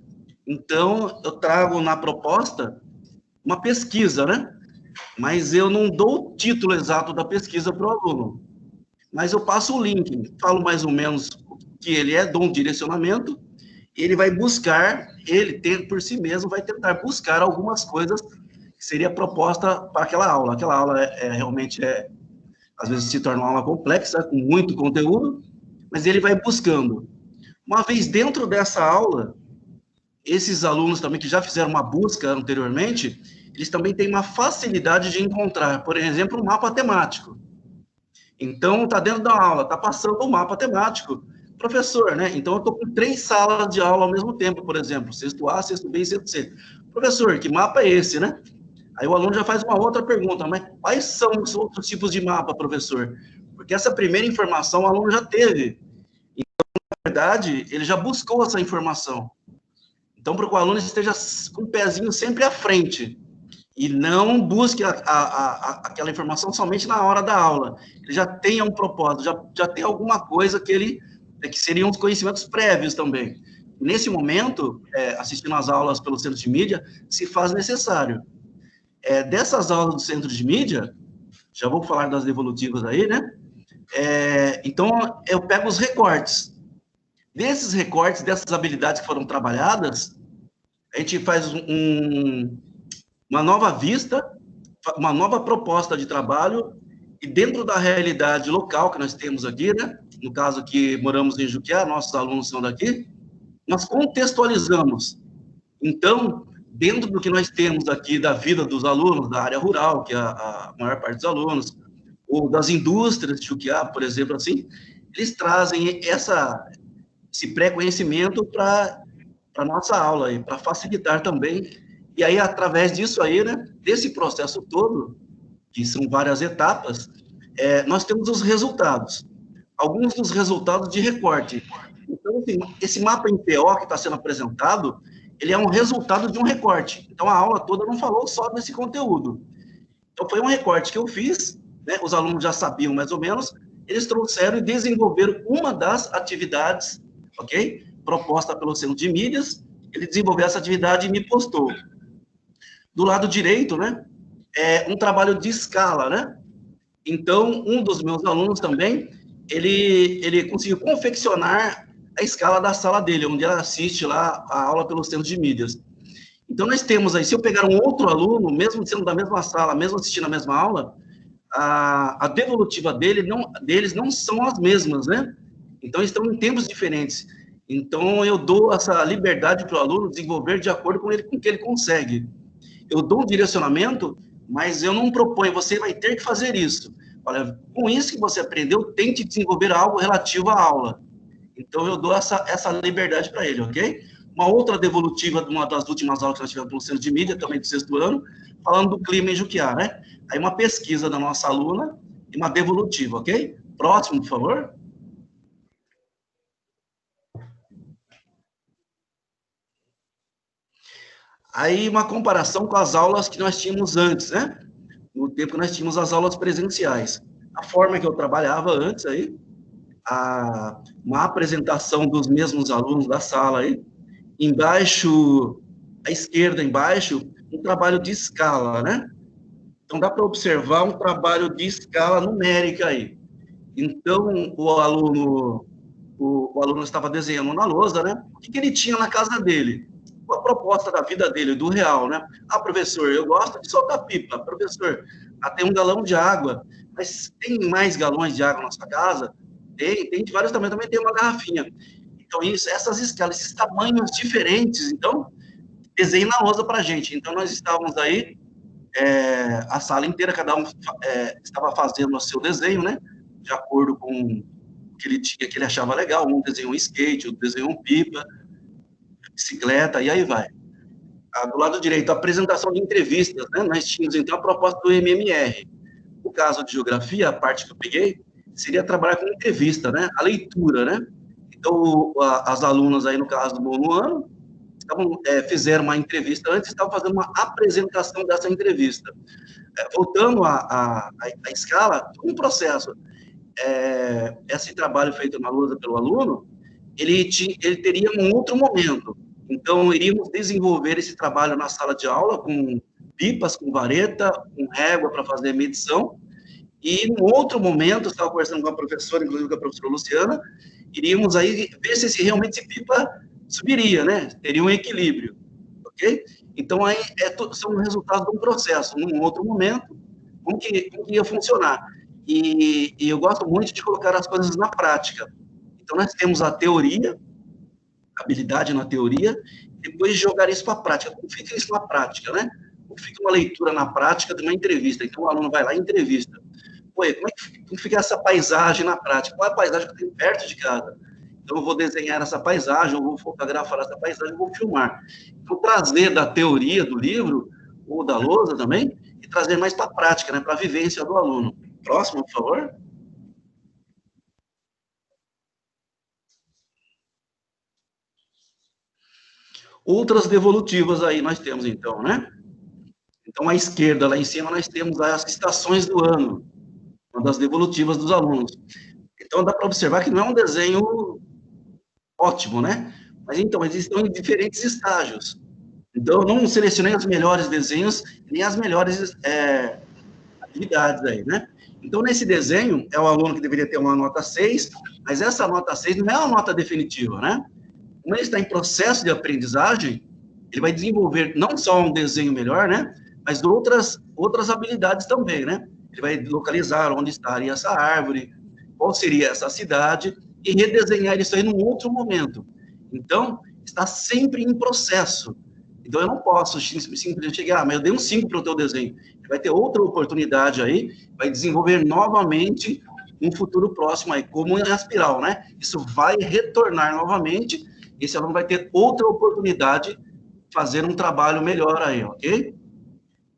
Então, eu trago na proposta uma pesquisa, né? Mas eu não dou o título exato da pesquisa para o aluno. Mas eu passo o link, falo mais ou menos o que ele é, dou um direcionamento, e ele vai buscar, ele por si mesmo vai tentar buscar algumas coisas que seria proposta para aquela aula. Aquela aula realmente às vezes se torna uma aula complexa, com muito conteúdo, mas ele vai buscando. Uma vez dentro dessa aula, esses alunos também que já fizeram uma busca anteriormente, eles também têm uma facilidade de encontrar, por exemplo, um mapa temático. Então, está dentro da aula, está passando o mapa temático. Professor, né? Então, eu estou com 3 salas de aula ao mesmo tempo, por exemplo, sexto A, sexto B e sexto C. Professor, que mapa é esse, né? Aí o aluno já faz uma outra pergunta, mas quais são os outros tipos de mapa, professor? Porque essa primeira informação o aluno já teve. Então, na verdade, ele já buscou essa informação. Então, para que o aluno esteja com o pezinho sempre à frente e não busque aquela informação somente na hora da aula. Ele já tenha um propósito, já tem alguma coisa que seriam os conhecimentos prévios também. Nesse momento, assistindo às aulas pelo Centro de Mídia, se faz necessário. Dessas aulas do Centro de Mídia, já vou falar das devolutivas aí, né? Então, eu pego os recortes. Desses recortes, dessas habilidades que foram trabalhadas, a gente faz uma nova vista, uma nova proposta de trabalho, e dentro da realidade local que nós temos aqui, né? No caso aqui, moramos em Juquiá, nossos alunos são daqui, nós contextualizamos. Então, dentro do que nós temos aqui da vida dos alunos, da área rural, que é a maior parte dos alunos, ou das indústrias de Juquiá, por exemplo, assim, eles trazem esse pré-conhecimento para a nossa aula, para facilitar também. E aí, através disso aí, né, desse processo todo, que são várias etapas, nós temos os resultados. Alguns dos resultados de recorte. Então, assim, esse mapa em PO que está sendo apresentado, ele é um resultado de um recorte. Então, a aula toda não falou só desse conteúdo. Então, foi um recorte que eu fiz, né, os alunos já sabiam mais ou menos, eles trouxeram e desenvolveram uma das atividades, ok? Proposta pelo Centro de Mídias, ele desenvolveu essa atividade e me postou. Do lado direito, né, um trabalho de escala, né? Então, um dos meus alunos também, ele conseguiu confeccionar a escala da sala dele, onde ela assiste lá a aula pelo Centro de Mídias. Então, nós temos aí, se eu pegar um outro aluno, mesmo sendo da mesma sala, mesmo assistindo a mesma aula, a devolutiva deles não são as mesmas, né? Então, estão em tempos diferentes. Então, eu dou essa liberdade para o aluno desenvolver de acordo com o que ele consegue. Eu dou um direcionamento, mas eu não proponho, você vai ter que fazer isso. Olha, com isso que você aprendeu, tente desenvolver algo relativo à aula. Então, eu dou essa liberdade para ele, ok? Uma outra devolutiva de uma das últimas aulas que nós tivemos pelo Centro de Mídia, também do 6º ano, falando do clima em Juquiá, né? Aí uma pesquisa da nossa aluna e uma devolutiva, ok? Próximo, por favor. Aí uma comparação com as aulas que nós tínhamos antes, né? No tempo que nós tínhamos as aulas presenciais. A forma que eu trabalhava antes aí, uma apresentação dos mesmos alunos da sala aí, embaixo, à esquerda embaixo, um trabalho de escala, né? Então, dá para observar um trabalho de escala numérica aí. Então, o aluno estava desenhando na lousa, né? O que ele tinha na casa dele? A proposta da vida dele, do real, né? Ah, professor, eu gosto de soltar pipa. Professor, tem 1 galão de água. Mas tem mais galões de água na sua casa? Tem de vários tamanhos, também tem uma garrafinha. Então, essas escalas, esses tamanhos diferentes, então, desenhe na lousa para a gente. Então, nós estávamos aí, a sala inteira, cada um estava fazendo o seu desenho, né? De acordo com o que ele tinha, que ele achava legal. Um desenhou um skate, outro desenhou um pipa, bicicleta, e aí vai. Do lado direito, a apresentação de entrevistas, né? Nós tínhamos, então, a proposta do MMR. No caso de geografia, a parte que eu peguei, seria trabalhar com entrevista, né? A leitura, né? Então, as alunas aí, no caso do 9º ano, fizeram uma entrevista antes, estavam fazendo uma apresentação dessa entrevista. Voltando à escala, um processo. Esse trabalho feito na lousa pelo aluno, ele teria um outro momento. Então, iríamos desenvolver esse trabalho na sala de aula com pipas, com vareta, com régua para fazer medição. E, em outro momento, estava conversando com a professora, inclusive com a professora Luciana, iríamos aí ver se realmente esse pipa subiria, né? Teria um equilíbrio, ok? Então, aí são resultados de um processo. Num outro momento, como que ia funcionar. E eu gosto muito de colocar as coisas na prática. Então, nós temos a teoria, habilidade na teoria, depois jogar isso para a prática. Como fica isso na prática, né? Como fica uma leitura na prática de uma entrevista? Então, o aluno vai lá e entrevista. Como fica essa paisagem na prática? Qual é a paisagem que eu tenho perto de casa? Então, eu vou desenhar essa paisagem, eu vou fotografar essa paisagem, eu vou filmar. Então, trazer da teoria do livro, ou da lousa também, e trazer mais para a prática, né? Para a vivência do aluno. Próximo, por favor. Outras devolutivas aí nós temos, então, né? Então, à esquerda, lá em cima, nós temos as estações do ano, uma das devolutivas dos alunos. Então, dá para observar que não é um desenho ótimo, né? Mas, então, eles estão em diferentes estágios. Então, eu não selecionei os melhores desenhos, nem as melhores atividades aí, né? Então, nesse desenho, é o aluno que deveria ter uma nota 6, mas essa nota 6 não é uma nota definitiva, né? Como ele está em processo de aprendizagem, ele vai desenvolver não só um desenho melhor, né? Mas outras habilidades também, né? Ele vai localizar onde estaria essa árvore, qual seria essa cidade, e redesenhar isso aí num outro momento. Então, está sempre em processo. Então, eu não posso simplesmente chegar, mas eu dei um 5 para o teu desenho. Ele vai ter outra oportunidade aí, vai desenvolver novamente um futuro próximo aí, como em espiral, né? Isso vai retornar novamente, esse aluno vai ter outra oportunidade de fazer um trabalho melhor aí, ok?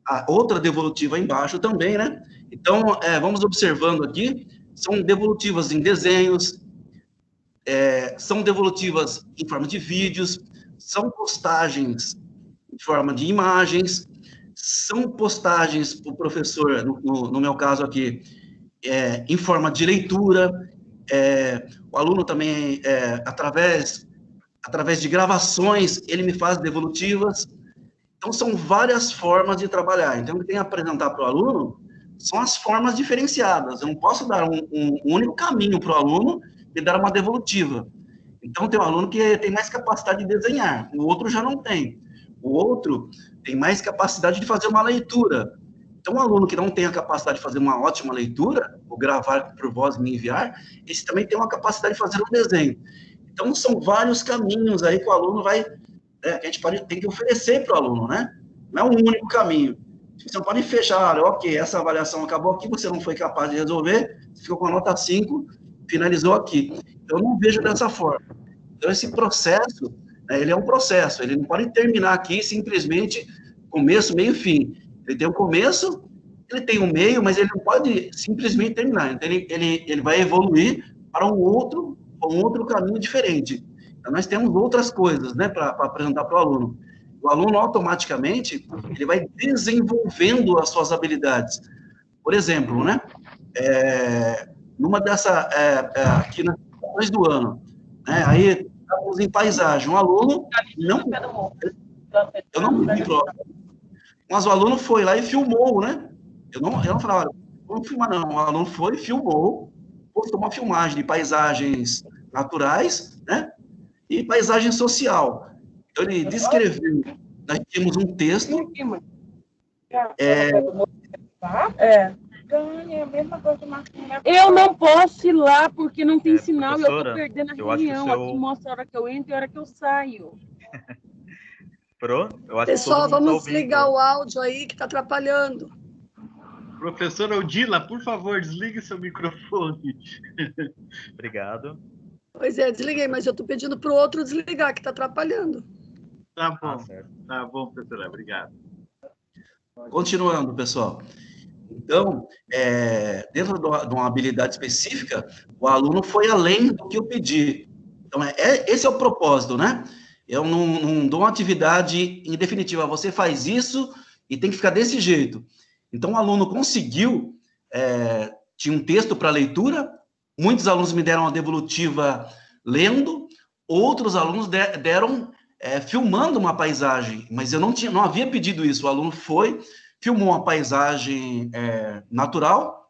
A outra devolutiva aí embaixo também, né? Então, vamos observando aqui, são devolutivas em desenhos, são devolutivas em forma de vídeos, são postagens em forma de imagens, são postagens para o professor, no meu caso aqui, em forma de leitura, o aluno também, através de gravações, ele me faz devolutivas. Então, são várias formas de trabalhar. Então, o que tem a apresentar para o aluno são as formas diferenciadas. Eu não posso dar um único caminho para o aluno e dar uma devolutiva. Então, tem um aluno que tem mais capacidade de desenhar, o outro já não tem. O outro tem mais capacidade de fazer uma leitura. Então, um aluno que não tem a capacidade de fazer uma ótima leitura, ou gravar por voz e me enviar, esse também tem uma capacidade de fazer um desenho. Então, são vários caminhos aí que o aluno vai... que a gente tem que oferecer para o aluno, né? Não é um único caminho. Você não pode fechar, ok, essa avaliação acabou aqui, você não foi capaz de resolver, você ficou com a nota 5, finalizou aqui. Eu não vejo dessa forma. Então, esse processo, ele é um processo, ele não pode terminar aqui simplesmente começo, meio, fim. Ele tem um começo, ele tem um meio, mas ele não pode simplesmente terminar. Então, ele vai evoluir para um outro caminho diferente. Então, nós temos outras coisas, né, para apresentar para o aluno. O aluno, automaticamente, ele vai desenvolvendo as suas habilidades. Por exemplo, né, numa dessa, aqui nas questões do ano, né, aí estamos em paisagem, um aluno, eu não vi prova, mas o aluno foi lá e filmou, né, eu não falava, vamos filmar não, o aluno foi, filmou, postou uma filmagem de paisagens naturais, né, e paisagem social. Então, ele descreveu, nós tínhamos um texto, eu não posso ir lá porque não tem sinal e eu estou perdendo a reunião. Aqui mostra a hora que eu entro e a hora que eu saio. Pessoal, vamos desligar o áudio aí que está atrapalhando. Professora Odila, por favor, desligue seu microfone. Obrigado. Pois é, desliguei, mas eu estou pedindo para o outro desligar, que está atrapalhando. Tá bom, tá bom, professora, obrigado. Continuando, pessoal. Então, dentro de uma habilidade específica, o aluno foi além do que eu pedi. Então, esse é o propósito, né? Eu não dou uma atividade em definitiva, você faz isso e tem que ficar desse jeito. Então, o aluno conseguiu, tinha um texto para leitura, muitos alunos me deram uma devolutiva lendo, outros alunos deram filmando uma paisagem, mas eu não havia pedido isso. O aluno filmou uma paisagem natural,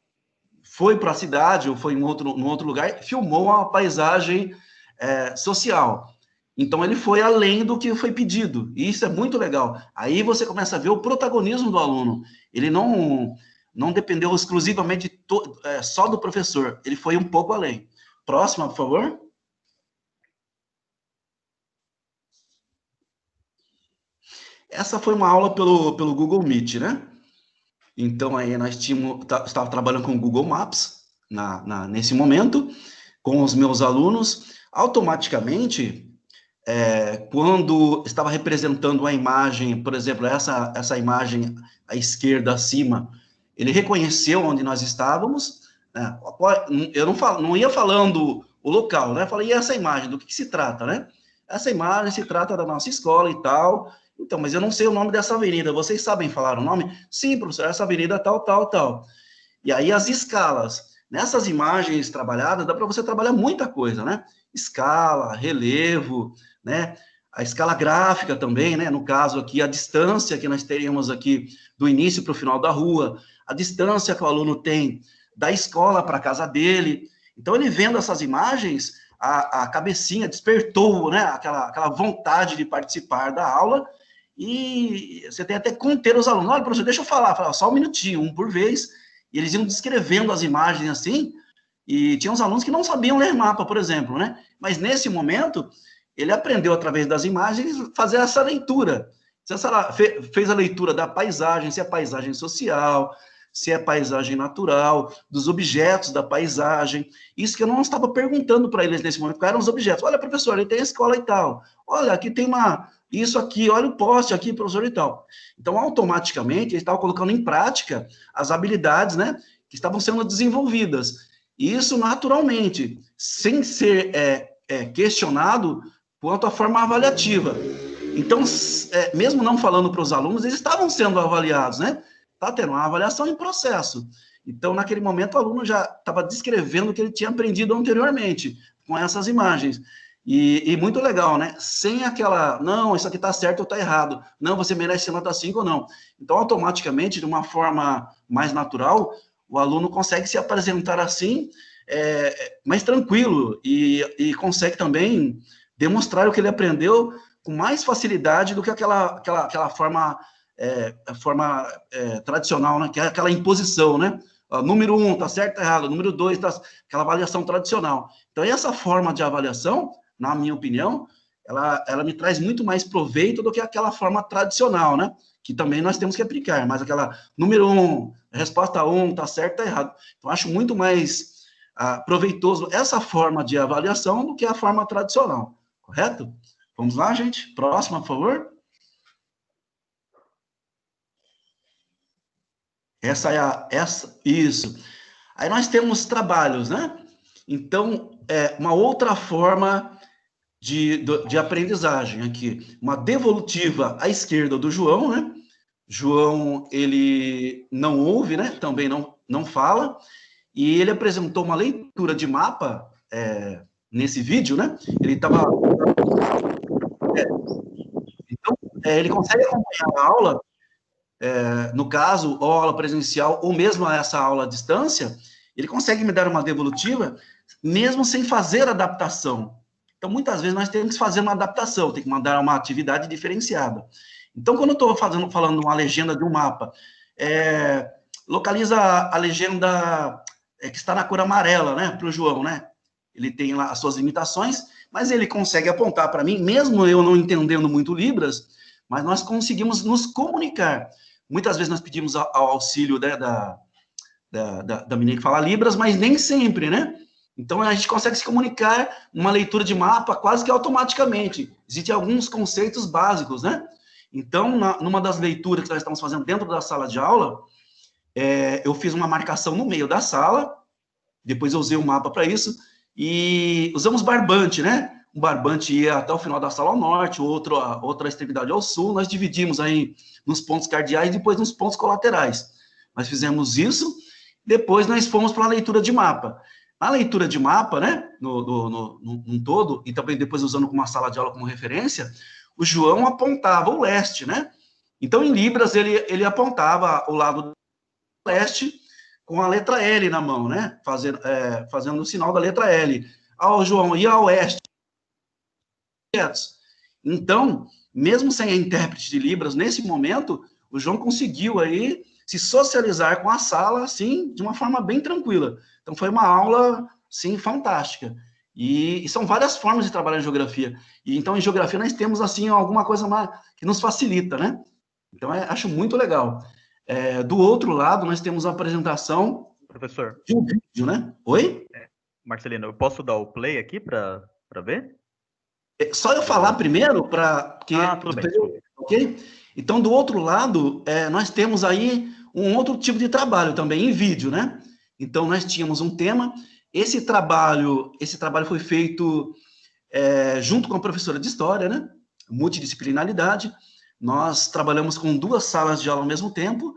foi para a cidade ou foi em num outro lugar, filmou uma paisagem social. Então, ele foi além do que foi pedido, e isso é muito legal. Aí você começa a ver o protagonismo do aluno. Ele não dependeu exclusivamente só do professor, ele foi um pouco além. Próxima, por favor. Essa foi uma aula pelo Google Meet, né? Então, aí nós estava trabalhando com o Google Maps nesse momento, com os meus alunos. Automaticamente, quando estava representando a imagem, por exemplo, essa imagem à esquerda, acima, ele reconheceu onde nós estávamos, né? Eu não ia falando o local, né? Eu falei, e essa imagem, do que se trata, né? Essa imagem se trata da nossa escola e tal. Então, mas eu não sei o nome dessa avenida, vocês sabem falar o nome? Sim, professor, essa avenida tal, tal, tal. E aí as escalas, nessas imagens trabalhadas, dá para você trabalhar muita coisa, né? Escala, relevo, né? A escala gráfica também, né? No caso aqui, a distância que nós teríamos aqui do início para o final da rua, a distância que o aluno tem da escola para a casa dele. Então, ele vendo essas imagens, a cabecinha despertou, né? Aquela vontade de participar da aula. E você tem até que conter os alunos. Olha, professor, deixa eu falar só um minutinho, um por vez. E eles iam descrevendo as imagens assim, e tinha uns alunos que não sabiam ler mapa, por exemplo, né? Mas nesse momento, ele aprendeu através das imagens fazer essa leitura. Se fez a leitura da paisagem, se é paisagem social, se é paisagem natural, dos objetos da paisagem. Isso que eu não estava perguntando para eles nesse momento, quais eram os objetos. Olha, professor, ele tem a escola e tal. Olha, aqui tem isso aqui, olha o poste aqui, professor, e tal. Então, automaticamente, ele estava colocando em prática as habilidades, né, que estavam sendo desenvolvidas. E isso naturalmente, sem ser questionado quanto à forma avaliativa. Então, mesmo não falando para os alunos, eles estavam sendo avaliados, né? Está tendo uma avaliação em processo. Então, naquele momento, o aluno já estava descrevendo o que ele tinha aprendido anteriormente, com essas imagens. E muito legal, né? Sem aquela, não, isso aqui está certo ou está errado. Não, você merece nota 5 ou não. Então, automaticamente, de uma forma mais natural, o aluno consegue se apresentar assim, mais tranquilo, e consegue também demonstrar o que ele aprendeu com mais facilidade do que aquela forma tradicional, né? Que é aquela imposição, né? Número 1, tá certo ou errado? Número 2, aquela avaliação tradicional. Então, essa forma de avaliação, na minha opinião, ela me traz muito mais proveito do que aquela forma tradicional, né? Que também nós temos que aplicar, mas aquela número 1, resposta 1, tá certo ou errado. Então, acho muito mais proveitoso essa forma de avaliação do que a forma tradicional, correto? Vamos lá, gente? Próxima, por favor. Isso. Aí nós temos trabalhos, né? Então, uma outra forma de aprendizagem aqui. Uma devolutiva à esquerda do João, né? João, ele não ouve, né? Também não fala. E ele apresentou uma leitura de mapa nesse vídeo, né? Ele estava... Então, ele consegue acompanhar a aula, no caso, ou aula presencial, ou mesmo essa aula à distância, ele consegue me dar uma devolutiva, mesmo sem fazer adaptação. Então, muitas vezes, nós temos que fazer uma adaptação, tem que mandar uma atividade diferenciada. Então, quando eu estou falando uma legenda de um mapa, localiza a legenda que está na cor amarela, né, para o João, né? Ele tem lá as suas limitações, mas ele consegue apontar para mim, mesmo eu não entendendo muito Libras, mas nós conseguimos nos comunicar. Muitas vezes nós pedimos ao auxílio, né, da menina que fala Libras, mas nem sempre, né? Então, a gente consegue se comunicar numa leitura de mapa quase que automaticamente. Existem alguns conceitos básicos, né? Então, numa das leituras que nós estamos fazendo dentro da sala de aula, eu fiz uma marcação no meio da sala, depois eu usei o mapa para isso, e usamos barbante, né? um barbante ia até o final da sala ao norte, outra extremidade ao sul, nós dividimos aí nos pontos cardeais e depois nos pontos colaterais. Nós fizemos isso, depois nós fomos para a leitura de mapa. A leitura de mapa, né, num todo, e também depois usando como uma sala de aula como referência, o João apontava o leste, né? Então, em Libras, ele apontava o lado leste com a letra L na mão, né? Fazendo o sinal da letra L. O João ia ao oeste. Então, mesmo sem a intérprete de Libras, nesse momento, o João conseguiu aí se socializar com a sala, assim, de uma forma bem tranquila. Então, foi uma aula, sim, fantástica. E são várias formas de trabalhar em geografia. E, então, em geografia, nós temos, assim, alguma coisa mais que nos facilita, né? Então, acho muito legal. Do outro lado, nós temos a apresentação... Professor. De um vídeo, né? Oi? Marcelino, eu posso dar o play aqui para ver? Só eu falar primeiro para... tudo bem. Ok? Então, do outro lado, nós temos aí um outro tipo de trabalho também, em vídeo, né? Então, nós tínhamos um tema. Esse trabalho foi feito junto com a professora de História, né? Multidisciplinaridade. Nós trabalhamos com 2 salas de aula ao mesmo tempo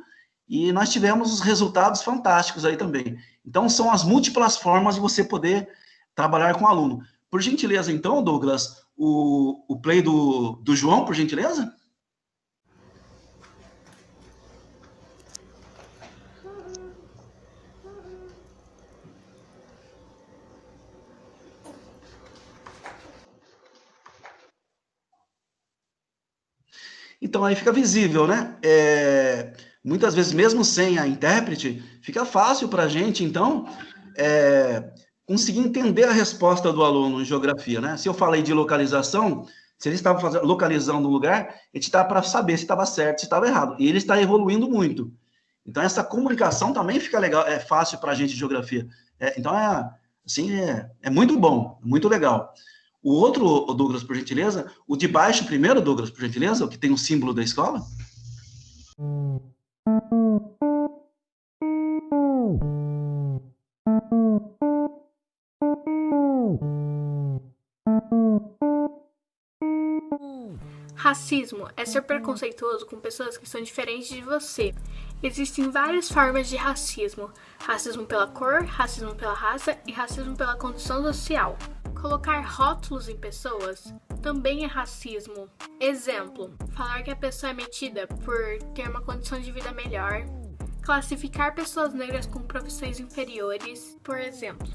e nós tivemos os resultados fantásticos aí também. Então, são as múltiplas formas de você poder trabalhar com o aluno. Por gentileza, então, Douglas, o play do João, por gentileza? Então, aí fica visível, né? Muitas vezes, mesmo sem a intérprete, fica fácil para a gente, então, conseguir entender a resposta do aluno em geografia, né? Se eu falei de localização, se ele estava localizando um lugar, a gente está para saber se estava certo, se estava errado. E ele está evoluindo muito. Então, essa comunicação também fica legal, fácil para a gente de geografia. Então, é muito bom, muito legal. O outro, Douglas, por gentileza, o de baixo primeiro, Douglas, por gentileza, o que tem o símbolo da escola. Racismo é ser preconceituoso com pessoas que são diferentes de você. Existem várias formas de racismo. Racismo pela cor, racismo pela raça e racismo pela condição social. Colocar rótulos em pessoas também é racismo. Exemplo, falar que a pessoa é metida por ter uma condição de vida melhor. Classificar pessoas negras com profissões inferiores. Por exemplo,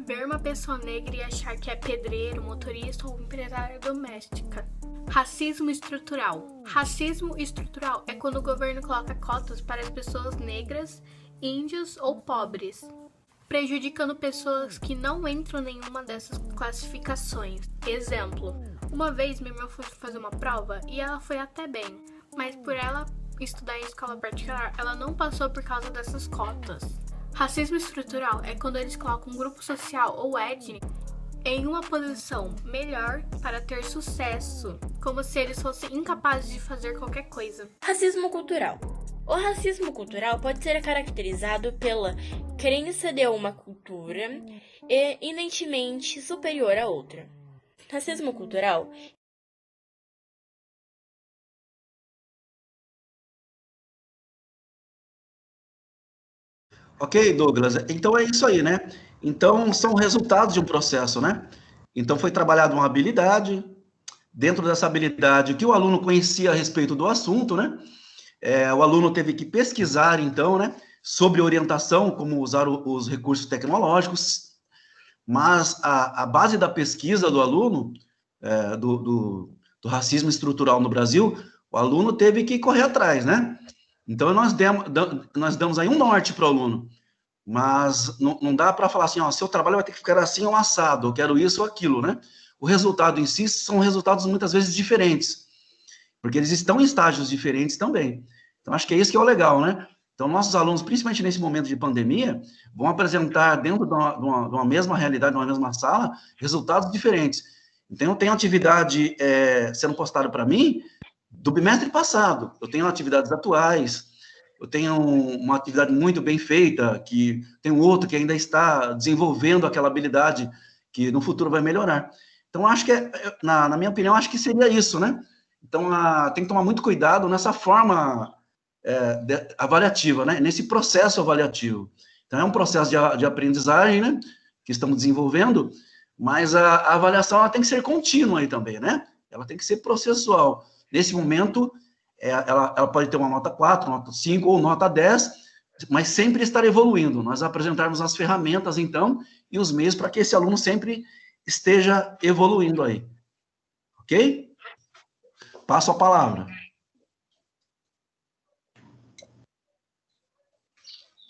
ver uma pessoa negra e achar que é pedreiro, motorista ou empresária doméstica. Racismo estrutural. Racismo estrutural é quando o governo coloca cotas para as pessoas negras, índios ou pobres, prejudicando pessoas que não entram em nenhuma dessas classificações. Exemplo, uma vez minha irmã foi fazer uma prova e ela foi até bem, mas por ela estudar em escola particular, ela não passou por causa dessas cotas. Racismo estrutural é quando eles colocam um grupo social ou étnico em uma posição melhor para ter sucesso, como se eles fossem incapazes de fazer qualquer coisa. Racismo cultural. O racismo cultural pode ser caracterizado pela crença de uma cultura inerentemente superior à outra. Racismo cultural Ok, Douglas. Então é isso aí, né? Então são resultados de um processo, né? Então foi trabalhada uma habilidade, dentro dessa habilidade que o aluno conhecia a respeito do assunto, né? O aluno teve que pesquisar, então, né? Sobre orientação, como usar os recursos tecnológicos, mas a base da pesquisa do aluno, do racismo estrutural no Brasil, o aluno teve que correr atrás, né? Então, nós damos aí um norte para o aluno, mas não dá para falar assim, ó, seu trabalho vai ter que ficar assim ou assado, eu quero isso ou aquilo, né? O resultado em si são resultados muitas vezes diferentes, porque eles estão em estágios diferentes também. Então, acho que é isso que é o legal, né? Então, nossos alunos, principalmente nesse momento de pandemia, vão apresentar dentro de uma mesma realidade, de uma mesma sala, resultados diferentes. Então, eu tenho atividade sendo postada para mim do bimestre passado, eu tenho atividades atuais, eu tenho uma atividade muito bem feita, tem outro que ainda está desenvolvendo aquela habilidade que no futuro vai melhorar. Então, acho que, na minha opinião, acho que seria isso, né? Então, tem que tomar muito cuidado nessa forma avaliativa, né? Nesse processo avaliativo. Então, é um processo de aprendizagem, né? Que estamos desenvolvendo, mas a avaliação ela tem que ser contínua aí também, né? Ela tem que ser processual. Nesse momento, ela pode ter uma nota 4, nota 5 ou nota 10, mas sempre estar evoluindo. Nós apresentarmos as ferramentas, então, e os meios para que esse aluno sempre esteja evoluindo aí. Ok? Passo a palavra.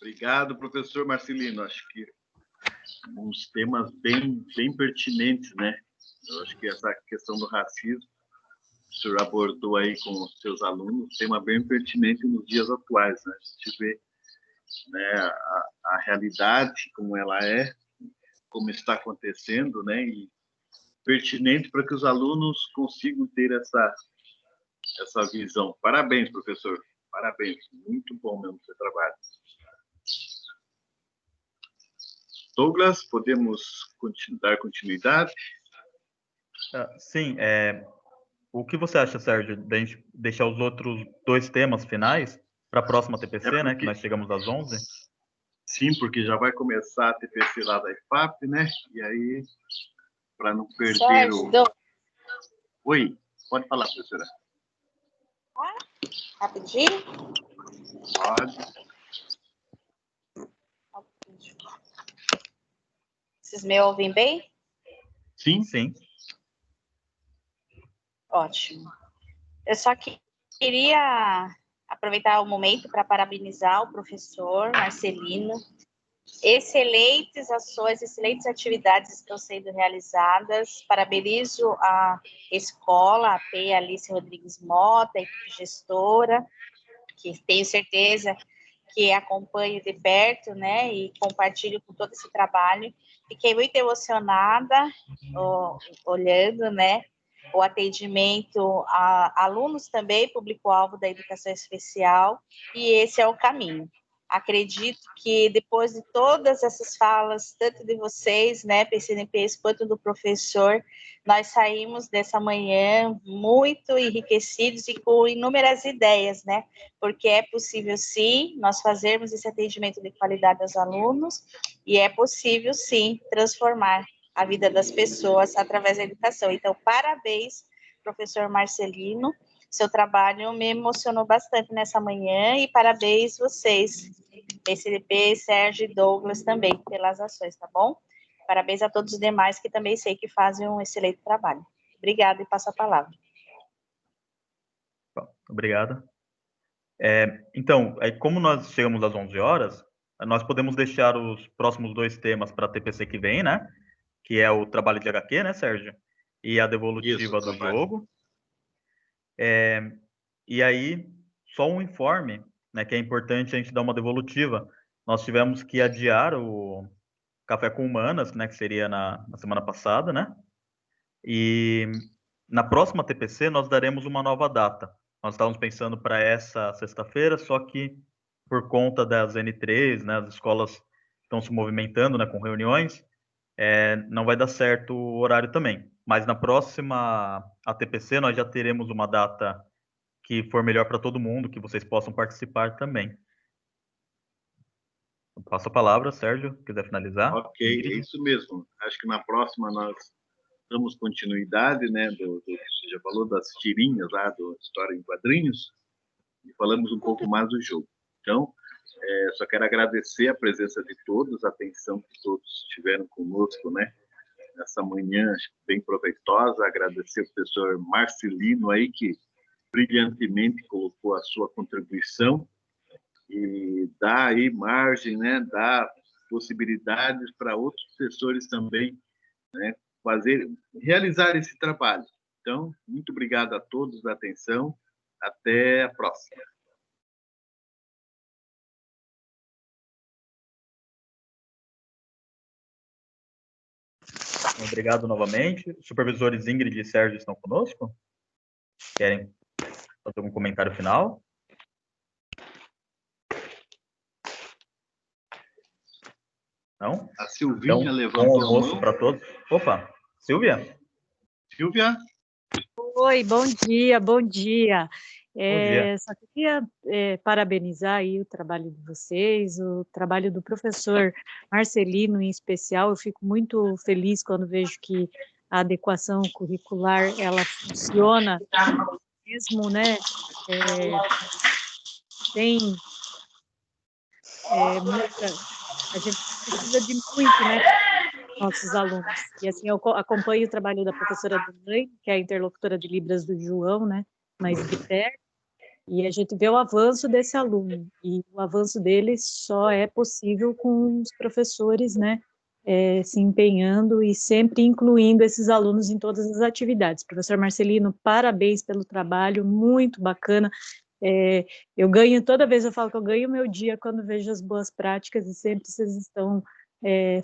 Obrigado, professor Marcelino. Acho que uns temas bem pertinentes, né? Eu acho que essa questão do racismo, o senhor abordou aí com os seus alunos, tema bem pertinente nos dias atuais, né? A gente vê, né, a realidade como ela é, como está acontecendo, né? E pertinente para que os alunos consigam ter essa visão. Parabéns, professor. Parabéns. Muito bom mesmo o seu trabalho. Douglas, podemos dar continuidade? Sim. O que você acha, Sérgio, de a gente deixar os outros 2 temas finais para a próxima TPC, né? Que nós chegamos às 11? Sim, porque já vai começar a TPC lá da IFAP, né? E aí, para não perder Sérgio, Oi, pode falar, professora. Rapidinho? Pode. Vocês me ouvem bem? Sim. Sim. Ótimo. Eu só queria aproveitar o momento para parabenizar o professor Marcelino. Excelentes ações, excelentes atividades estão sendo realizadas. Parabenizo a escola, a P. Alice Rodrigues Mota, a equipe gestora, que tenho certeza que acompanho de perto, né, e compartilho com todo esse trabalho. Fiquei muito emocionada olhando, né, o atendimento a alunos também, público-alvo da educação especial, e esse é o caminho. Acredito que depois de todas essas falas, tanto de vocês, né, PCNPs, quanto do professor, nós saímos dessa manhã muito enriquecidos e com inúmeras ideias, né, porque é possível, sim, nós fazermos esse atendimento de qualidade aos alunos, e é possível, sim, transformar a vida das pessoas através da educação. Então, parabéns, professor Marcelino. Seu trabalho me emocionou bastante nessa manhã e parabéns vocês, PCDP, Sérgio e Douglas também, pelas ações, tá bom? Parabéns a todos os demais que também sei que fazem um excelente trabalho. Obrigada e passo a palavra. Obrigado. Então, como nós chegamos às 11 horas, nós podemos deixar os próximos 2 temas para a TPC que vem, né? Que é o trabalho de HQ, né, Sérgio? E a devolutiva do jogo. E aí, só um informe, né, que é importante a gente dar uma devolutiva. Nós tivemos que adiar o Café com Humanas, né, que seria na semana passada, né? E na próxima TPC nós daremos uma nova data. Nós estávamos pensando para essa sexta-feira, só que por conta das N3, né, as escolas estão se movimentando, né, com reuniões, não vai dar certo o horário também. Mas na próxima ATPC nós já teremos uma data que for melhor para todo mundo, que vocês possam participar também. Eu passo a palavra, Sérgio, quiser finalizar. Ok, é isso mesmo. Acho que na próxima nós damos continuidade, né, você já falou das tirinhas lá, do História em Quadrinhos, e falamos um pouco mais do jogo. Então, só quero agradecer a presença de todos, a atenção que todos tiveram conosco, né, nessa manhã bem proveitosa. Agradecer ao professor Marcelino aí, que brilhantemente colocou a sua contribuição e dá aí margem, né, dá possibilidades para outros professores também, né, realizar esse trabalho. Então, muito obrigado a todos pela atenção. Até a próxima. Obrigado novamente. Os supervisores Ingrid e Sérgio estão conosco? Querem fazer algum comentário final? Não? A Silvinha então, levantou bom almoço para todos. Opa, Silvia? Silvia? Oi, bom dia, bom dia. Bom dia. Só queria parabenizar aí o trabalho de vocês, o trabalho do professor Marcelino em especial. Eu fico muito feliz quando vejo que a adequação curricular, ela funciona mesmo, né? Tem a gente precisa de muito, né? Nossos alunos. E assim, eu acompanho o trabalho da professora Dani, que é a interlocutora de Libras do João, né? Mas de perto. E a gente vê o avanço desse aluno. E o avanço dele só é possível com os professores, né? Se empenhando e sempre incluindo esses alunos em todas as atividades. Professor Marcelino, parabéns pelo trabalho, muito bacana. Eu ganho, toda vez eu falo que eu ganho meu dia quando vejo as boas práticas e sempre vocês estão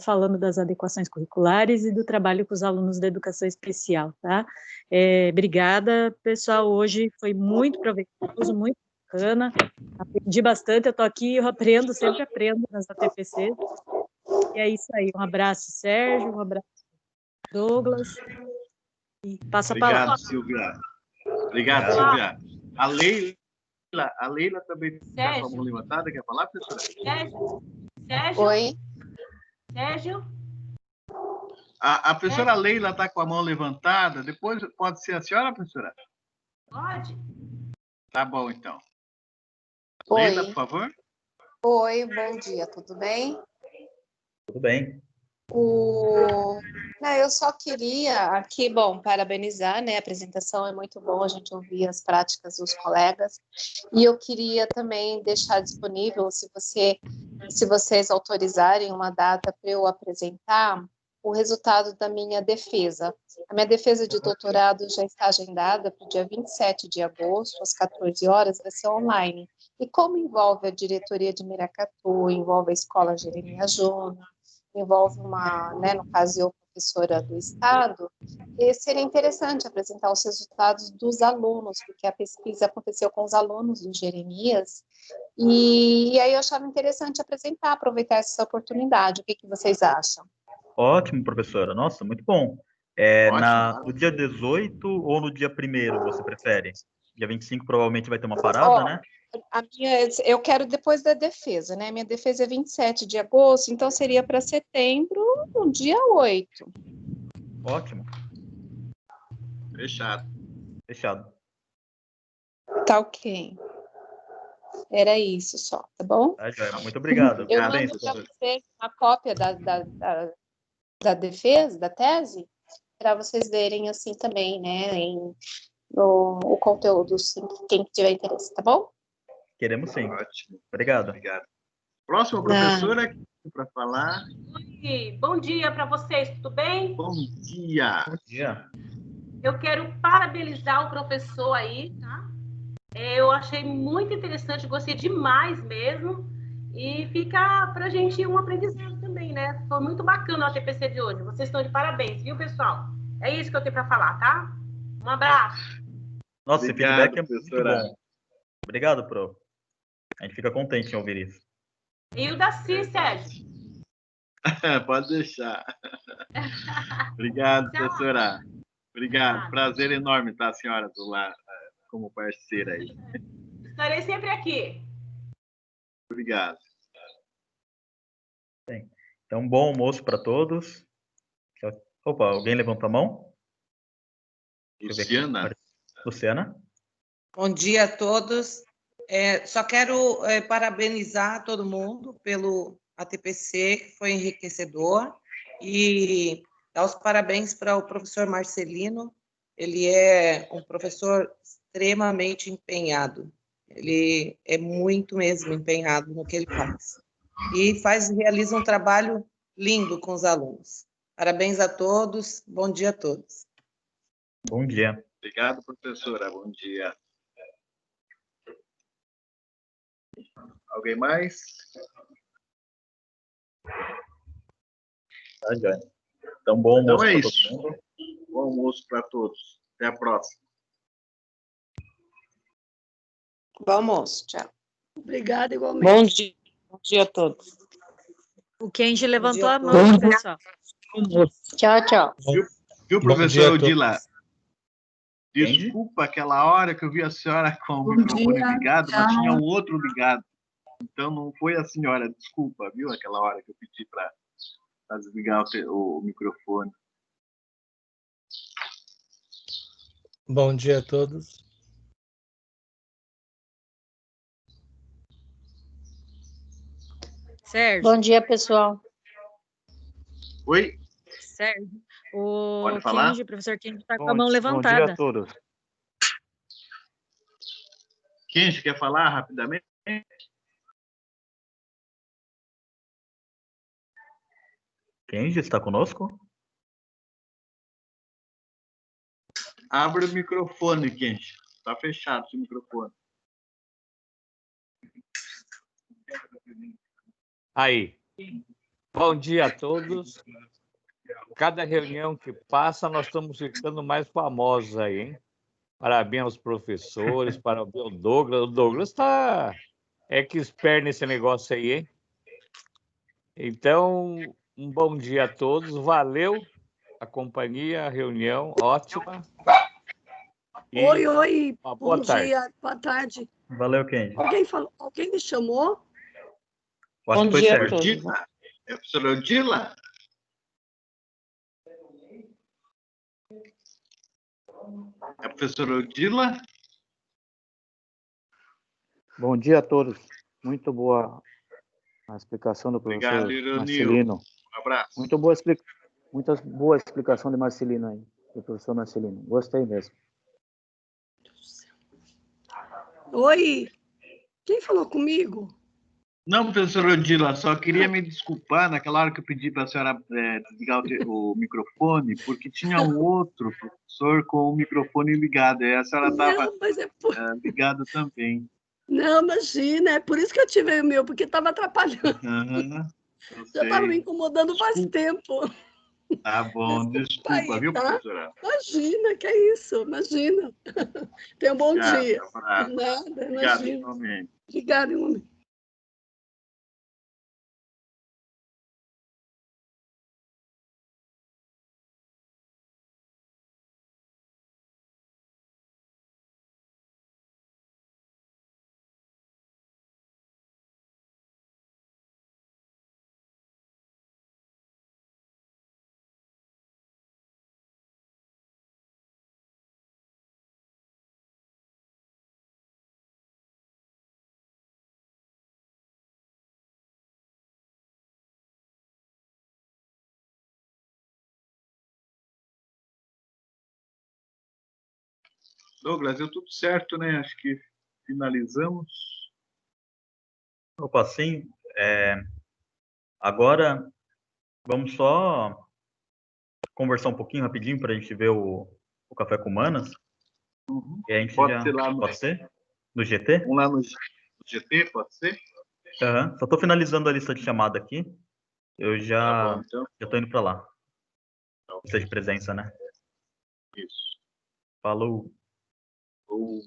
falando das adequações curriculares e do trabalho com os alunos da educação especial, tá? Obrigada, pessoal, hoje foi muito proveitoso, muito bacana, aprendi bastante, eu estou aqui, eu aprendo, sempre aprendo nas ATPC, e é isso aí, um abraço, Sérgio, um abraço, Douglas, e passa a palavra. Silvia. Obrigado, Silvia. A Leila também está com a mão levantada, quer falar, professora? Sérgio? Oi? Sérgio? A professora Leila está com a mão levantada, depois pode ser a senhora, professora? Pode. Tá bom, então. Oi. Leila, por favor. Oi, bom dia, tudo bem? Tudo bem. Não, eu só queria aqui, parabenizar, né? A apresentação é muito bom, a gente ouvir as práticas dos colegas. E eu queria também deixar disponível, se vocês autorizarem uma data para eu apresentar o resultado da minha defesa. A minha defesa de doutorado já está agendada para o dia 27 de agosto, às 14 horas, vai ser online. E como envolve a diretoria de Miracatu, envolve a Escola Jeremias Júnior, envolve no caso eu, professora do Estado, seria interessante apresentar os resultados dos alunos, porque a pesquisa aconteceu com os alunos do Jeremias, e aí eu achava interessante aproveitar essa oportunidade. O que vocês acham? Ótimo, professora. Nossa, muito bom. No dia 18 ou no dia 1º, você prefere? Dia 25 provavelmente vai ter uma parada, né? Eu quero depois da defesa, né? Minha defesa é 27 de agosto, então seria para setembro, no dia 8. Ótimo. Fechado. Tá ok. Era isso só, tá bom? Muito obrigado. Eu mando para vocês uma cópia da defesa, da tese, para vocês verem assim também, né? O conteúdo, sim, quem tiver interesse, tá bom? Queremos sim. Ótimo. Obrigado. Próxima professora para falar. Oi, bom dia para vocês, tudo bem? Bom dia. Bom dia. Eu quero parabenizar o professor aí, tá? Eu achei muito interessante, gostei demais mesmo. E fica para a gente um aprendizado também, né? Foi muito bacana o ATPC de hoje. Vocês estão de parabéns, viu, pessoal? É isso que eu tenho para falar, tá? Um abraço. Nossa, esse feedback é muito bom. Obrigado, Pro. A gente fica contente em ouvir isso. E o Daci, Sérgio? Pode deixar. Obrigado, professora. Obrigado. Prazer enorme estar a senhora do lado como parceira aí. Estarei sempre aqui. Obrigado. Bem, então, bom almoço para todos. Opa, alguém levantou a mão? Luciana? Bom dia a todos. Só quero parabenizar todo mundo pelo ATPC, que foi enriquecedor, e dar os parabéns para o professor Marcelino. Ele é um professor extremamente empenhado. Ele é muito mesmo empenhado no que ele faz. E realiza um trabalho lindo com os alunos. Parabéns a todos. Bom dia a todos. Bom dia. Obrigado, professora. Bom dia. Alguém mais? Tá, já. Então, bom almoço para todo mundo. Bom almoço para todos. Até a próxima. Bom almoço. Tchau. Obrigada, igualmente. Bom dia a todos. O Kenji levantou a mão, pessoal. Tchau, tchau. Viu, professor Odila? Desculpa aquela hora que eu vi a senhora com o microfone ligado, mas tinha um outro ligado. Então não foi a senhora, desculpa, viu? Aquela hora que eu pedi para desligar o microfone. Bom dia a todos. Sérgio. Bom dia, pessoal. Oi? Sérgio, o Pode falar? Kenji, o professor Kenji está com a mão levantada. Bom dia a todos. Kenji, quer falar rapidamente? Kenji, está conosco? Abre o microfone, Kenji. Está fechado o microfone. Aí. Bom dia a todos. Cada reunião que passa, nós estamos ficando mais famosos aí, hein? Parabéns aos professores, parabéns ao Douglas. O Douglas está expert nesse negócio aí, hein? Então, um bom dia a todos. Valeu a companhia, a reunião, ótima. E Oi. Uma boa tarde. Dia, boa tarde. Valeu, Kenji. Alguém me chamou? Bom dia a todos. É a professora Odila? É a professora Odila? Bom dia a todos. Muito boa a explicação do professor Marcelino. Um abraço. Muito boa explicação de Marcelino aí, do professor Marcelino. Gostei mesmo. Oi. Quem falou comigo? Não, professora Odila, só queria me desculpar naquela hora que eu pedi para a senhora desligar o microfone, porque tinha um outro professor com o microfone ligado, e a senhora estava ligada também. Não, imagina, é por isso que eu tive o meu, porque estava atrapalhando. Já estava me incomodando faz tempo. Tá bom, desculpa, viu, tá? professora? Imagina, que é isso, imagina. Tenha um bom dia. Nada, imagina. Obrigada, igualmente. Douglas, deu tudo certo, né? Acho que finalizamos. Opa, sim. Agora, vamos só conversar um pouquinho rapidinho para a gente ver o Café com Humanas. E a gente pode ser? No GT? Vamos lá no GT, pode ser? Uhum. Só estou finalizando a lista de chamada aqui. Eu já estou indo para lá. Lista de presença, né? Isso. Falou. Ou